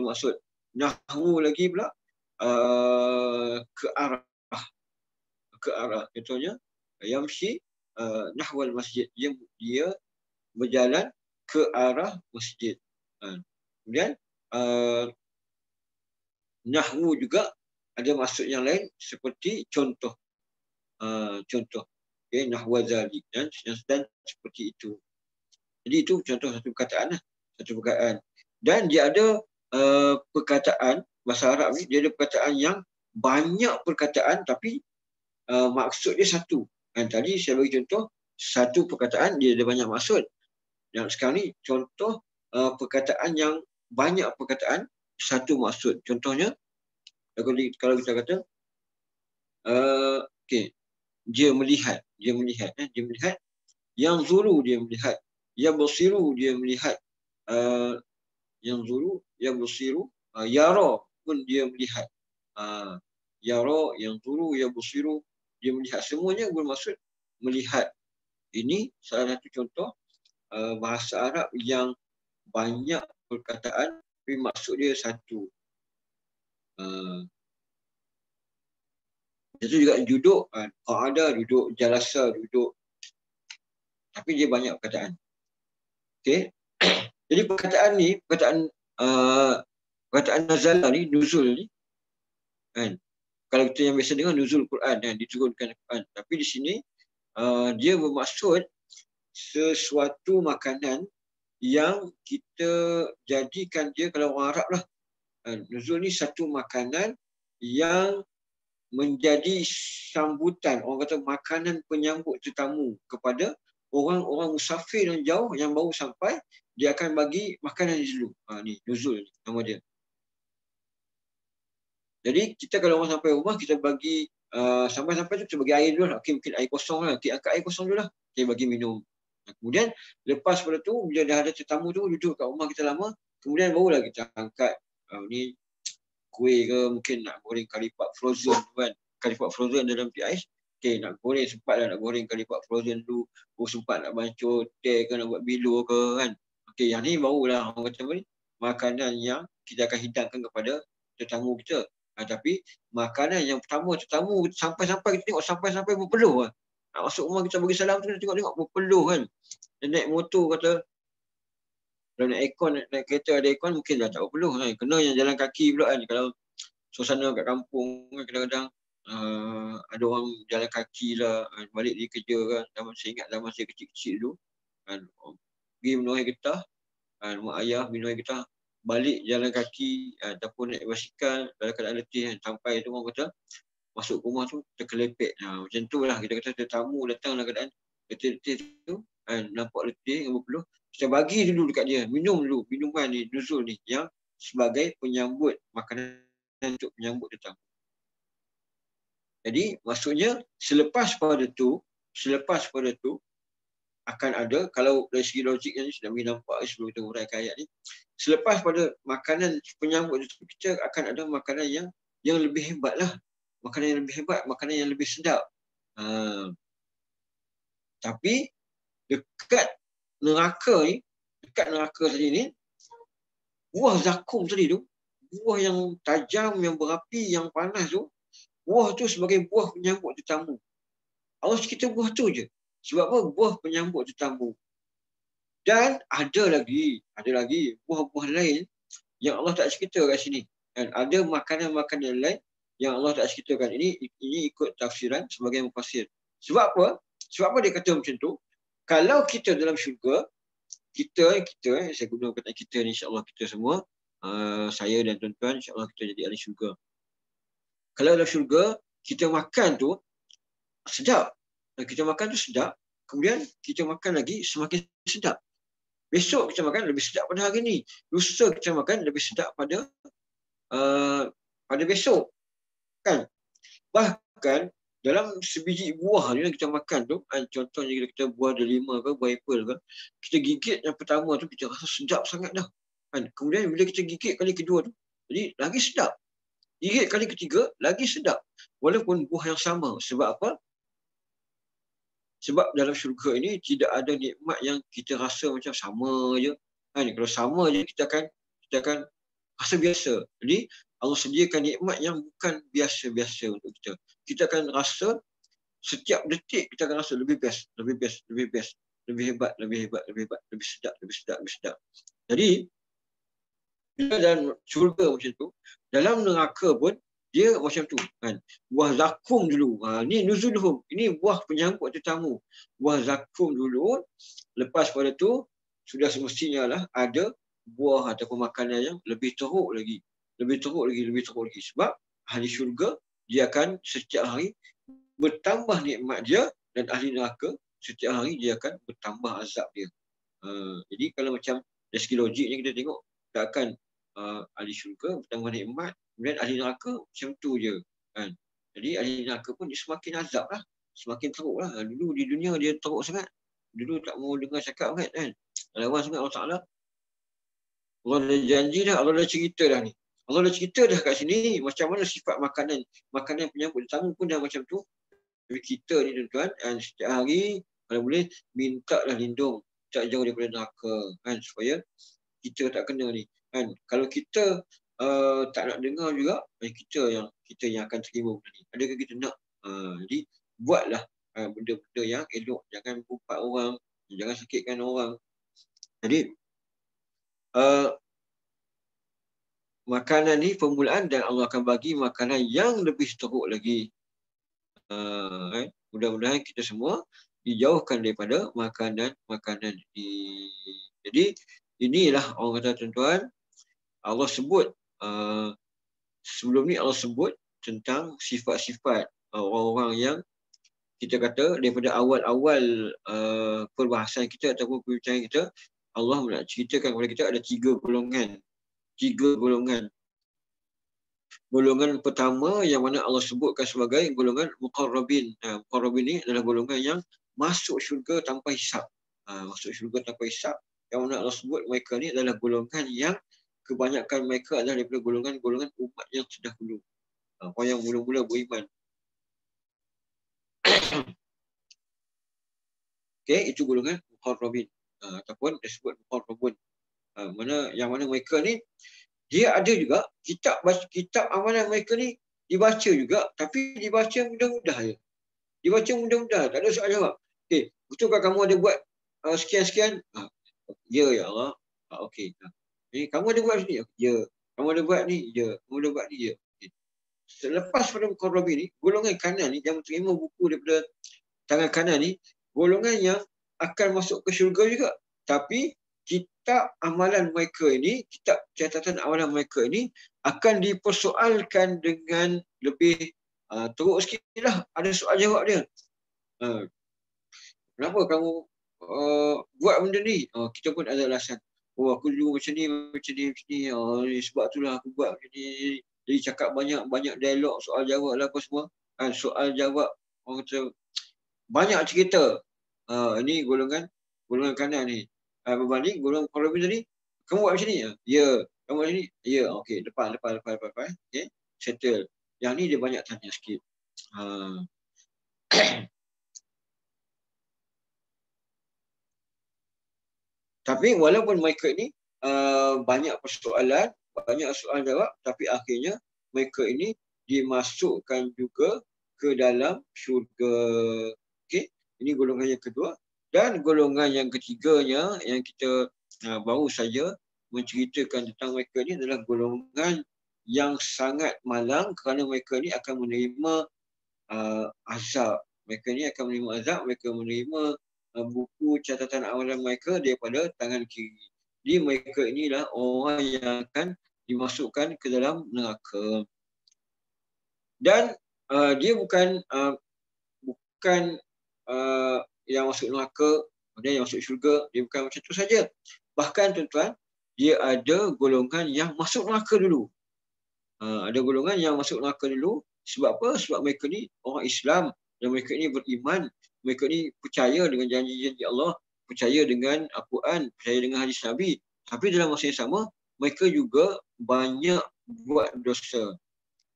maksud. Nahwu lagi pula ke arah. Contohnya yamshi nahwal masjid, dia berjalan ke arah masjid. Kemudian Nahwu juga ada maksud yang lain seperti contoh. Contoh. Okay, nahwa zalik dan seperti itu. Jadi itu contoh satu perkataan lah. Satu perkataan. Dan dia ada perkataan, bahasa Arab ni, dia ada perkataan yang banyak perkataan tapi maksud dia satu. Dan tadi saya bagi contoh, satu perkataan dia ada banyak maksud. Yang sekarang ni contoh perkataan yang banyak perkataan, satu maksud. Contohnya, kalau kita kata, okay, dia melihat. Dia melihat. Yang zuru dia melihat. Yang basiru dia melihat. Yang zuru, yang basiru. Yara pun dia melihat. Yara, yang zuru, yang basiru dia melihat. Semuanya bermaksud melihat. Ini salah satu contoh bahasa Arab yang banyak perkataan tapi maksud dia satu. Itu juga duduk, ada duduk, jalasa duduk. Tapi dia banyak perkataan. Okey. Jadi perkataan ni, perkataan nazala ni, nuzul ni, kan? Kalau kita yang biasa dengar nuzul Quran, kan? Diturunkan Quran. Tapi di sini dia bermaksud sesuatu makanan yang kita jadikan dia, kalau orang Arab lah, nuzul ni satu makanan yang menjadi sambutan, orang kata makanan penyambut tetamu kepada orang-orang musafir yang jauh yang baru sampai, dia akan bagi makanan dulu. Ni nuzul ni nama dia. Jadi kita kalau orang sampai rumah, kita bagi sampai-sampai tu kita bagi air dulu lah. Okay, mungkin air kosong lah. Okay, angkat air kosong dulu lah. Okay, bagi minum. Kemudian lepas pada tu, bila dah ada tetamu tu duduk kat rumah kita lama, kemudian barulah kita angkat ni kuih ke, mungkin nak goreng karipak frozen kan. Karipak frozen dalam peti ais. Okay, nak goreng, sempat lah nak goreng karipak frozen dulu. Sempat nak bancur teh ke, nak buat bilo ke kan. Okay, yang ni barulah orang kata ni, makanan yang kita akan hidangkan kepada tetamu kita. Tapi makanan yang pertama tetamu sampai-sampai kita tengok sampai-sampai berpeluh kan. Nak masuk rumah kita bagi salam tu, tengok-tengok berpeluh kan. Dia naik motor kata, kalau naik aircon, naik kereta ada aircon mungkin dah tak berpeluh kan. Kena yang jalan kaki pula kan. Kalau suasana kat kampung kan, kadang-kadang ada orang jalan kaki lah, balik dari kerja kan. Saya ingat zaman saya kecil-kecil dulu kan, pergi minum air getah, mak ayah minum air getah, balik jalan kaki ataupun naik basikal dalam keadaan letih kan. Sampai tu orang kata masuk rumah tu terkelepek. Macam tu lah kita kata tetamu datang dalam keadaan letih-letih tu kan, nampak letih dengan berpeluh, kita bagi dulu dekat dia, minum dulu minuman ni, nuzul ni, yang sebagai penyambut, makanan untuk menyambut tetamu. Jadi maksudnya selepas pada tu akan ada, kalau dari segi logik ni sudah nampak sebelum kita uraikan ayat ni, selepas pada makanan penyambut itu, kita akan ada makanan yang lebih hebat lah. Makanan yang lebih hebat, makanan yang lebih sedap. Tapi dekat neraka tadi ni, buah zakum tadi tu, buah yang tajam, yang berapi, yang panas tu, buah tu sebagai buah penyambut tetamu. Allah cerita buah tu je. Sebab apa? Buah penyambut tetamu. Dan ada lagi buah-buah lain yang Allah tak cerita kat sini. Dan ada makanan-makanan lain yang Allah tak ceritakan. Ini ikut tafsiran sebagai mufassir. Sebab apa? Sebab apa dia kata macam tu? Kalau kita dalam syurga, kita saya guna kata kita ni, insya-Allah kita semua, saya dan tuan-tuan, insya-Allah kita jadi ahli syurga. Kalau dalam syurga kita makan tu sedap, kita makan tu sedap, kemudian kita makan lagi semakin sedap. Besok kita makan lebih sedap pada hari ni. Lusa kita makan lebih sedap pada besok. Kan? Bahkan dalam sebiji buah ni yang kita makan tu, contohnya kita buah delima ke, buah apple ke, kita gigit yang pertama tu kita rasa sedap sangat dah. Kan? Kemudian bila kita gigit kali kedua tu, jadi lagi sedap. Gigit kali ketiga lagi sedap. Walaupun buah yang sama. Sebab apa? Sebab dalam syurga ini tidak ada nikmat yang kita rasa macam sama je. Kan? Kalau sama je kita akan rasa biasa. Jadi Allah sediakan nikmat yang bukan biasa-biasa untuk kita. Kita akan rasa setiap detik kita akan rasa lebih best, lebih hebat, lebih sedap. Jadi dalam syurga macam tu, Dalam neraka pun dia macam tu kan. Buah zakum dulu. Ni nuzuluhum. Ini buah penyambut tetamu. Buah zakum dulu. Lepas pada tu sudah semestinya lah ada buah ataupun makanan yang lebih teruk lagi. Lebih teruk lagi. Sebab ahli syurga dia akan setiap hari bertambah nikmat dia, dan ahli neraka setiap hari dia akan bertambah azab dia. Jadi kalau macam dari segi logiknya kita tengok, takkan ahli syurga bertambah nikmat, kemudian ahli neraka macam tu je kan. Jadi ahli neraka pun dia semakin azab lah, semakin teruk lah. Dulu di dunia dia teruk sangat, dulu tak mau dengar cakap kan. Lawan sangat Allah Ta'ala. Allah dah janji dah, Allah dah cerita dah ni. Allah dah cerita dah kat sini macam mana sifat makanan penyambut tetamu pun dah macam tu. Jadi kita ni tuan-tuan, setiap hari kalau boleh minta lah lindung, tak jauh daripada neraka kan, supaya kita tak kena ni kan. Kalau kita tak nak dengar juga, kita yang akan terima benda ni. Adakah kita nak? Jadi buatlah benda-benda yang elok, jangan mempupat orang, jangan sakitkan orang. Jadi makanan ni permulaan, dan Allah akan bagi makanan yang lebih teruk lagi. Mudah-mudahan kita semua dijauhkan daripada makanan ini. Jadi inilah orang kata tuan-tuan, Allah sebut sebelum ni Allah sebut tentang sifat-sifat orang-orang yang kita kata daripada awal-awal perbahasan kita ataupun perbincangan kita, Allah nak ceritakan kepada kita ada 3 golongan. 3 golongan. Golongan pertama yang mana Allah sebutkan sebagai golongan muqarrabin. Muqarrabin ni adalah golongan yang masuk syurga tanpa hisap. Masuk syurga tanpa hisap. Yang mana Allah sebut mereka ni adalah golongan yang kebanyakan mereka adalah daripada golongan-golongan umat yang terdahulu. Orang yang mula-mula beriman. Okey, itu golongan muqarrabin. Ataupun disebut muqarrabun. Yang mana mereka ni dia ada juga kitab amalan mereka ni dibaca juga, tapi dibaca mudah-mudah je. Dibaca mudah-mudah, tak ada soal jawab. Okey, betulkah kamu ada buat sekian-sekian? Ya, ya Allah. Okey. Kamu ada buat ni? Ya. Kamu ada buat ni? Ya. Kamu ada buat ni? Ya. Okay. Selepas pada muqarrabin ni, golongan kanan ni yang menerima buku daripada tangan kanan ni, golongan yang akan masuk ke syurga juga. Tapi kitab amalan mereka ini, kitab catatan amalan mereka ini akan dipersoalkan dengan lebih teruk sikit lah. Ada soal jawab dia. Kenapa kamu buat benda ni? Kita pun ada alasan. Aku dulu macam ni. Sebab itulah aku buat macam ni. Jadi cakap banyak dialog, soal jawab lah apa semua. Soal jawab, orang kata banyak cerita. Ini golongan kanan ni. Berbanding golongan muqarrabin tadi, kamu buat macam ni? Ya. Kamu buat macam ni? Ya. Okey, lepas. Okey, settle. Yang ni dia banyak tanya sikit. Tapi walaupun mereka ni banyak persoalan, banyak soal jawab, tapi akhirnya mereka ini dimasukkan juga ke dalam syurga. Okey, ini golongan yang kedua. Dan golongan yang ketiganya yang kita baru saja menceritakan tentang mereka ni adalah golongan yang sangat malang, kerana mereka ni akan menerima azab. Mereka ni akan menerima azab, mereka menerima buku catatan amalan mereka daripada tangan kiri. Jadi mereka inilah orang yang akan dimasukkan ke dalam neraka. Dan dia bukan yang masuk neraka, kemudian yang masuk syurga, dia bukan macam tu saja. Bahkan tuan-tuan, dia ada golongan yang masuk neraka dulu. Ada golongan yang masuk neraka dulu. Sebab apa? Sebab mereka ni orang Islam dan mereka ni beriman. Mereka ni percaya dengan janji-janji Allah, percaya dengan Al-Quran, percaya dengan hadis Nabi. Tapi dalam masa yang sama, mereka juga banyak buat dosa.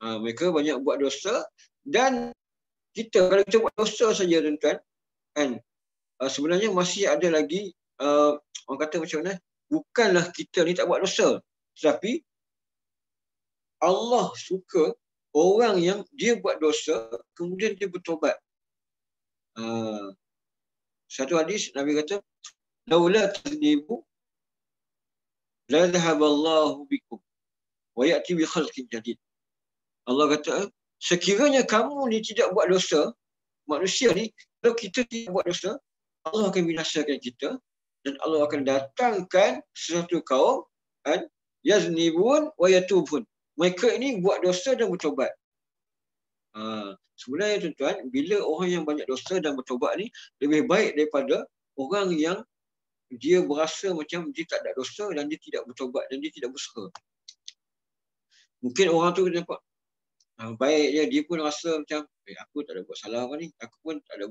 Mereka banyak buat dosa, dan kalau kita buat dosa saja tuan-tuan, kan, sebenarnya masih ada lagi orang kata macam mana, bukanlah kita ni tak buat dosa, tetapi Allah suka orang yang dia buat dosa kemudian dia bertobat. Satu hadis Nabi kata, laula tadnibu la dhahaballahu bikum wa ya'ti bi khalqin jadid. Allah kata, sekiranya kamu ni tidak buat dosa, manusia ni, kalau kita tidak buat dosa, Allah akan binasakan kita dan Allah akan datangkan sesuatu kaum yaznibun wa yatubun. Mereka ini buat dosa dan bertobat. Sebenarnya tuan-tuan, bila orang yang banyak dosa dan bertobat ni lebih baik daripada orang yang dia berasa macam dia tak ada dosa dan dia tidak bertobat dan dia tidak berusaha. Mungkin orang tu nampak baik dia pun rasa macam aku tak ada buat salah apa ni, aku pun tak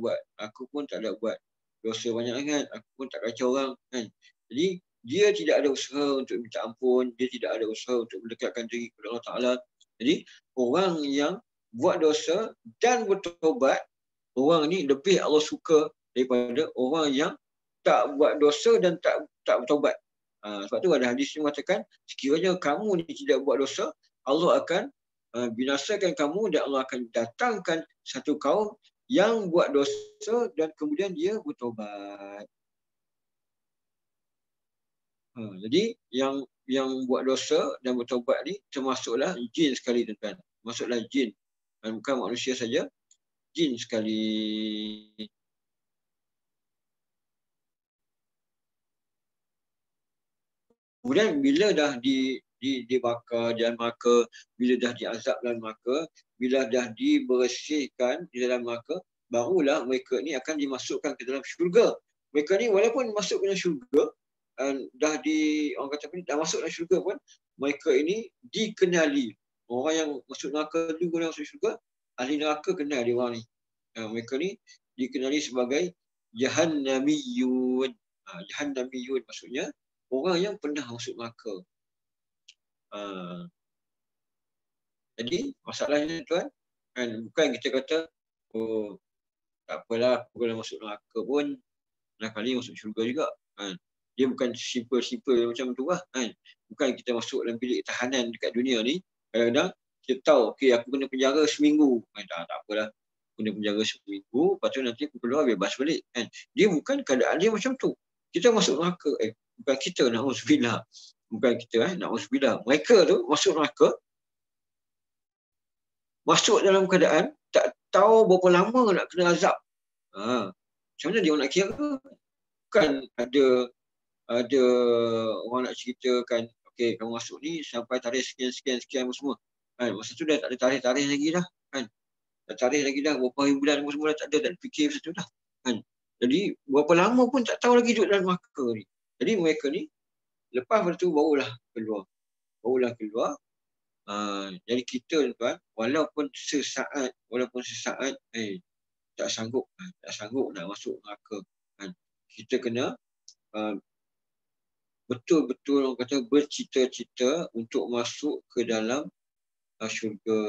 ada buat dosa banyak kan, aku pun tak kacau orang kan. Jadi dia tidak ada usaha untuk minta ampun, dia tidak ada usaha untuk mendekatkan diri kepada Allah Taala. Jadi orang yang buat dosa dan bertobat, orang ni lebih Allah suka daripada orang yang tak buat dosa dan tak bertobat. Sebab tu ada hadis yang mengatakan, sekiranya kamu ni tidak buat dosa, Allah akan binasakan kamu dan Allah akan datangkan satu kaum yang buat dosa dan kemudian dia bertobat. Jadi yang buat dosa dan bertobat ni termasuklah jin sekali tuan-tuan. Masuklah jin. Bukan manusia saja, jin sekali. Kemudian bila dah dibakar dalam neraka, bila dah diazab dalam neraka, bila dah dibersihkan di dalam neraka, barulah mereka ni akan dimasukkan ke dalam syurga. Mereka ni walaupun masuk ke dalam syurga, orang kata dah masuk dalam syurga pun, mereka ini dikenali. Orang yang masuk neraka tu, orang yang masuk syurga, ahli neraka kenal dia orang ni. Mereka ni dikenali sebagai jahannamiyun. Jahannamiyun maksudnya orang yang pernah masuk neraka. Jadi masalahnya tuan, bukan kita kata tak apalah, aku kalau masuk neraka pun nak kali masuk syurga juga. Dia bukan simple macam tu lah. Bukan kita masuk dalam bilik tahanan dekat dunia ni, kadang-kadang kita tahu, okey aku kena penjara seminggu. Tak apalah, kena penjara seminggu, lepas tu nanti aku keluar bebas balik. Dia bukan keadaan dia macam tu. Kita masuk neraka, bukan kita, na'udzubillah. Bukan kita, na'udzubillah. Mereka tu masuk neraka, masuk dalam keadaan tak tahu berapa lama nak kena azab. Macam mana dia nak kira? Bukan ada orang nak ceritakan, okey kamu masuk ni sampai tarikh sekian semua. Masa tu dah tak ada tarikh lagi dah. Tak tarikh lagi dah, berapa hari bulan semua dah tak ada, tak fikir masa tu dah. Jadi berapa lama pun tak tahu lagi duduk dalam neraka ni. Jadi mereka ni lepas pada tu barulah keluar. Jadi kita tuan, walaupun sesaat tak sanggup nak masuk neraka. Kita kena betul-betul orang kata bercita-cita untuk masuk ke dalam syurga.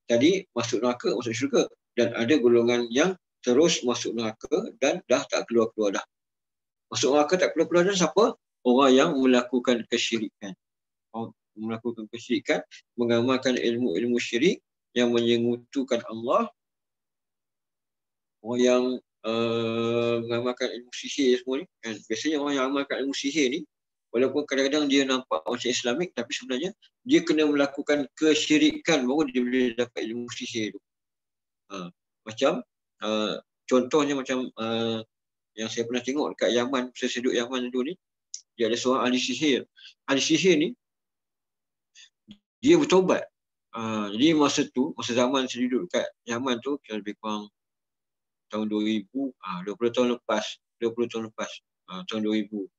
Tadi masuk neraka, masuk syurga, dan ada golongan yang terus masuk neraka dan dah tak keluar-keluar dah. Masuk neraka tak keluar-keluar dah siapa? Orang yang melakukan kesyirikan. Mengamalkan ilmu-ilmu syirik yang menyengutukan Allah. Orang yang mengamalkan ilmu sihir semua ni. Biasanya orang yang amalkan ilmu sihir ni, walaupun kadang-kadang dia nampak macam Islamik, tapi sebenarnya dia kena melakukan kesyirikan baru dia boleh dapat ilmu sihir tu. Macam contohnya macam yang saya pernah tengok dekat Yaman, saya duduk Yaman dulu ni, dia ada seorang ahli sihir. Ahli sihir ni dia bertobat. Jadi masa zaman saya duduk dekat Yaman tu, kira lebih kurang tahun 2000, 20 tahun lepas, tahun 2000.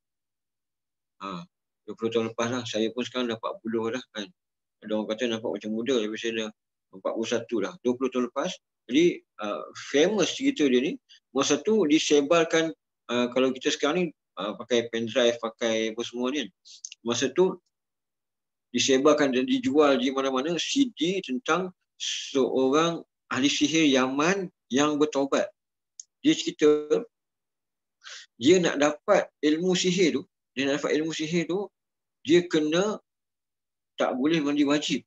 20 tahun lepas lah. Saya pun sekarang dah 40 dah kan. Ada orang kata nampak macam muda, tapi saya dah 41 dah. 20 tahun lepas. Jadi famous cerita dia ni, masa tu disebarkan, kalau kita sekarang ni pakai pendrive, pakai apa semua ni kan. Masa tu disebarkan dan dijual di mana-mana CD tentang seorang ahli sihir Yaman yang bertaubat. Dia cerita dia nak dapat ilmu sihir tu, dia kena tak boleh mandi wajib.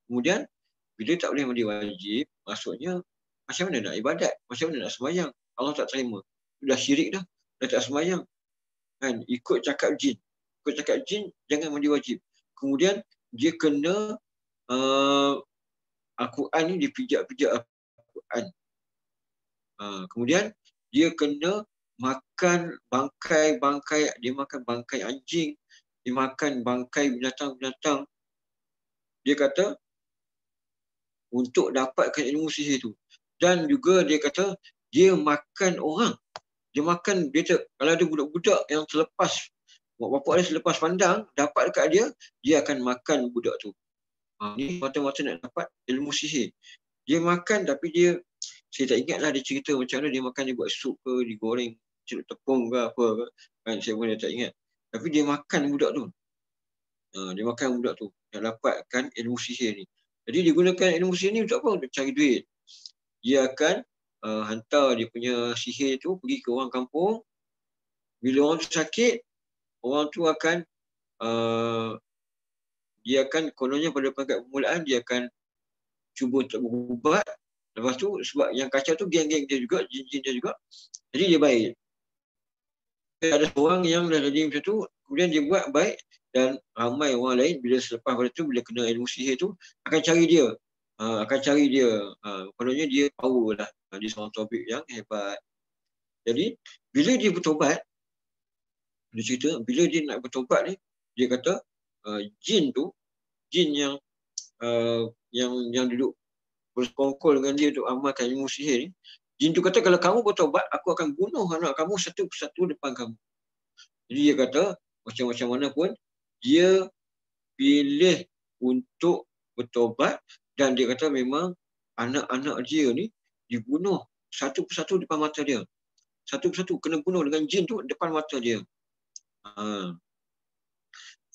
Kemudian bila tak boleh mandi wajib, maksudnya macam mana nak ibadat, macam mana nak sembahyang, Allah tak terima. Dah syirik dah tak sembahyang. kan, ikut cakap jin. Ikut cakap jin, jangan mandi wajib. Kemudian dia kena Al-Quran ni dipijak-pijak Al-Quran. Kemudian dia kena makan bangkai-bangkai, dia makan bangkai anjing, dia makan bangkai binatang-binatang. Dia kata untuk dapatkan ilmu sihir tu. Dan juga dia kata dia makan orang. Dia makan, kalau ada budak-budak yang selepas mak bapak dia selepas pandang dapat dekat dia akan makan budak tu. Ni mata-mata nak dapat ilmu sihir. Dia makan tapi saya tak ingatlah dia cerita macam mana dia makan, dia buat sup ke, digoreng celup tepung ke apa ke. Kan saya pun tak ingat. Tapi dia makan budak tu. Dia makan budak tu nak dapatkan ilmu sihir ni. Jadi dia gunakan ilmu sihir ni untuk apa? Untuk cari duit. Dia akan hantar dia punya sihir tu pergi ke orang kampung. Bila orang tu sakit, orang tu akan dia akan kononnya pada pangkat permulaan dia akan cuba untuk berubat. Lepas tu sebab yang kacau tu geng-geng dia juga, jin-jin dia juga. Jadi dia baik. Ada seorang yang dah jadi macam tu, kemudian dia buat baik dan ramai orang lain bila selepas pada tu, bila kena ilmu sihir tu akan cari dia. Kononnya dia power lah. Dia seorang tabib yang hebat. Jadi bila dia bertobat, dia cerita bila dia nak bertobat ni, dia kata jin yang duduk bersekongkol dengan dia untuk amalkan ilmu sihir ni, jin tu kata kalau kamu bertobat, aku akan bunuh anak kamu satu persatu depan kamu. Jadi dia kata macam-macam mana pun dia pilih untuk bertobat, dan dia kata memang anak-anak dia ni dibunuh satu persatu depan mata dia. Satu persatu kena bunuh dengan jin tu depan mata dia.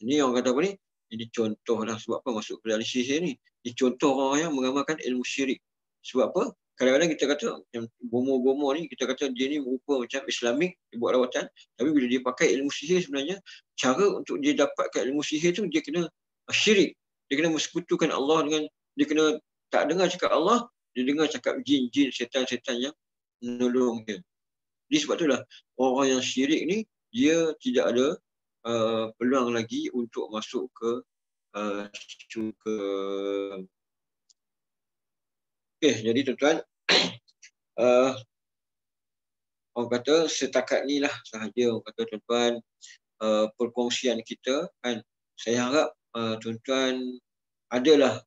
Ini orang kata apa ni? Ini contoh lah sebab apa masuk ke dalam sihir ni. Ini contoh orang yang mengamalkan ilmu syirik. Sebab apa? Kadang-kadang kita kata macam bomo-bomo ni, kita kata dia ni berupa macam Islamik, dia buat rawatan. Tapi bila dia pakai ilmu sihir, sebenarnya cara untuk dia dapatkan ilmu sihir tu, dia kena syirik. Dia kena mensekutukan Allah dengan, dia kena tak dengar cakap Allah, dia dengar cakap jin-jin, setan-setan yang menolong dia. Jadi sebab itulah orang yang syirik ni, dia tidak ada peluang lagi untuk masuk ke syurga. Okey, jadi tuan-tuan, orang kata setakat ni lah sahaja orang kata tuan-tuan perkongsian kita kan. Saya harap tuan-tuan adalah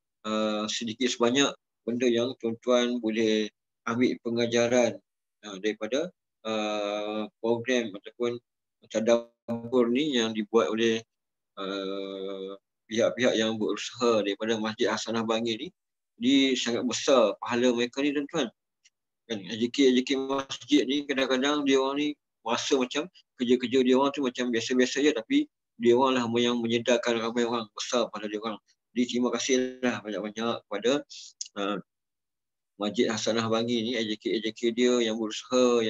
sedikit sebanyak benda yang tuan-tuan boleh ambil pengajaran daripada program ataupun tadabbur ni yang dibuat oleh pihak-pihak yang berusaha daripada Masjid Hasanah Bangil ni. Jadi sangat besar pahala mereka ni tuan-tuan. Kan AJK masjid ni kadang-kadang dia orang ni rasa macam kerja-kerja dia orang tu macam biasa-biasa je, tapi dia orang lah yang menyedarkan ramai orang, besar pada dia orang. Jadi terima kasihlah banyak-banyak kepada Masjid Hasanah Bangil ni, AJK dia yang berusaha,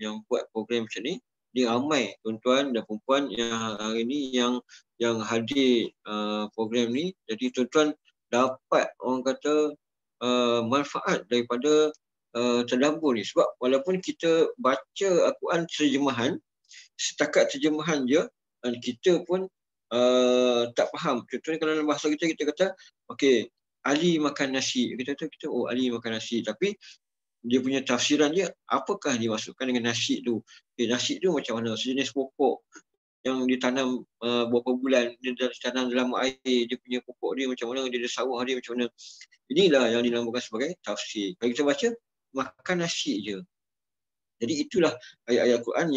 yang buat program macam ni. Dia ramai tuan-tuan dan perempuan yang hari ni yang hadir program ni. Jadi tuan-tuan dapat orang kata manfaat daripada tadabbur ni. Sebab walaupun kita baca Al-Quran terjemahan, setakat terjemahan je, dan kita pun tak faham. Contohnya kalau dalam bahasa kita kata, okey, Ali makan nasi. Kita kata, oh Ali makan nasi. Tapi dia punya tafsiran dia, apakah dimasukkan dengan nasi tu? Nasi tu macam mana? Sejenis pokok yang ditanam beberapa bulan, dia ditanam dalam air, dia punya pokok dia macam mana, dia ada sawah dia macam mana. Inilah yang dinamakan sebagai tafsir. Kalau kita baca, makan nasi je. Jadi itulah ayat-ayat Quran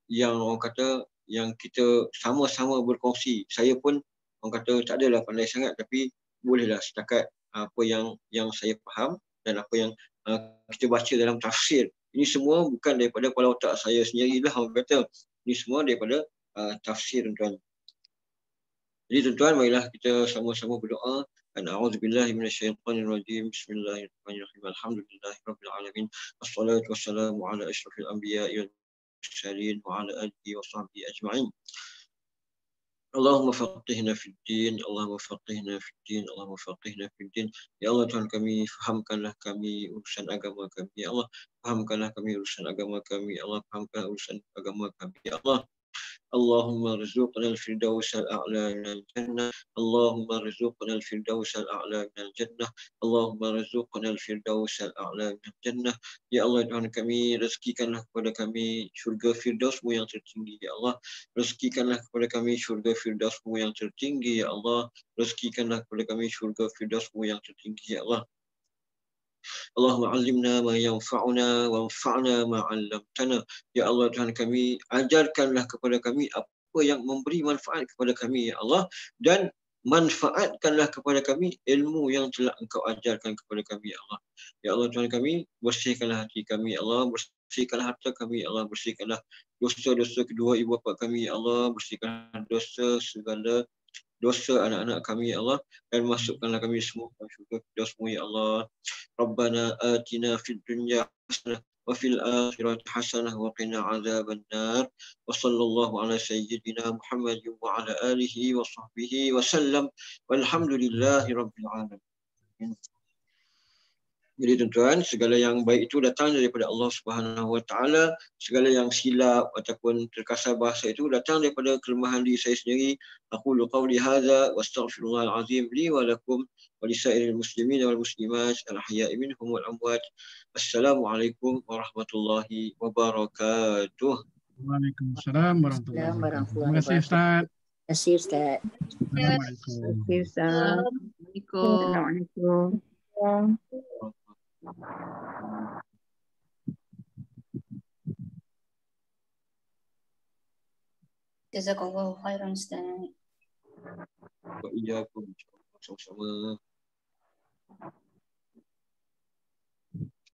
yang orang kata yang kita sama-sama berkongsi. Saya pun orang kata tak adalah pandai sangat, tapi bolehlah setakat apa yang saya faham dan apa yang kita baca dalam tafsir. Ini semua bukan daripada kepala otak saya sendirilah orang kata. Ini semua daripada tafsir tuan-tuan. Jadi tuan-tuan, marilah kita sama-sama berdoa. A'udzubillahi minasyaitonirrajim. Bismillahirrahmanirrahim. Alhamdulillahirabbil alamin. Wassalatu wassalamu ala asyrafil anbiya'i wal mursalin wa ala alihi washabbihi ajma'in. Allahumma faqihna fid din, Allahumma faqihna fid din, Allahumma faqihna fid din. Ya Allah Tuhan kami, fahamkanlah kami urusan agama kami. Ya Allah, fahamkanlah kami urusan agama kami. Ya Allah, fahamkanlah urusan agama kami. Ya Allah, اللهم ارزقنا الفردوس الأعلى من الجنة. اللهم ارزقنا الفردوس الأعلى من الجنة. اللهم ارزقنا الفردوس الأعلى من الجنة. Ya Allah Tuhan kami, rezekikanlah kepada kami syurga Firdaus-Mu yang tertinggi. Ya Allah, rezekikanlah kepada kami syurga Firdaus-Mu yang tertinggi. Ya Allah, rezekikanlah kepada kami syurga Firdaus-Mu yang tertinggi. Ya Allah, Allahumma alimna ma yanfa'una wanfa'na ma 'allamtana. Ya Allah Tuhan kami, ajarkanlah kepada kami apa yang memberi manfaat kepada kami, ya Allah, dan manfaatkanlah kepada kami ilmu yang telah Engkau ajarkan kepada kami, ya Allah. Ya Allah Tuhan kami, bersihkanlah hati kami, ya Allah, bersihkanlah harta kami, ya Allah, bersihkanlah dosa-dosa kedua ibu bapa kami, ya Allah, bersihkanlah dosa segala dosa anak-anak kami, ya Allah, dan masukkanlah kami semua ke syurga Firdaus-Mu, ya Allah. Rabbana atina fid dunya hasanah wa fil akhirati hasanah wa qina adzabannar. Wa sallallahu ala sayyidina Muhammad wa ala alihi wa sahbihi wa sallam. Walhamdulillahi rabbil alamin. Jadi tuan-tuan, segala yang baik itu datang daripada Allah Subhanahu Wa Taala. Segala yang silap ataupun terkasar bahasa itu datang daripada kelemahan diri saya sendiri. Aqulu qawli hadza wa astaghfirullahal azim li wa lakum wa lisairil muslimin wal muslimat al-ahya'i minhum wal amwat. Assalamualaikum warahmatullahi wabarakatuh. Waalaikumsalam warahmatullahi wabarakatuh. Terima kasih Ustaz. Terima kasih Ustaz. Assalamualaikum. Terima kasih, Ustaz. Assalamualaikum. Jazakallahu khairan Ustaz. Wa iyyakum. Sama-sama.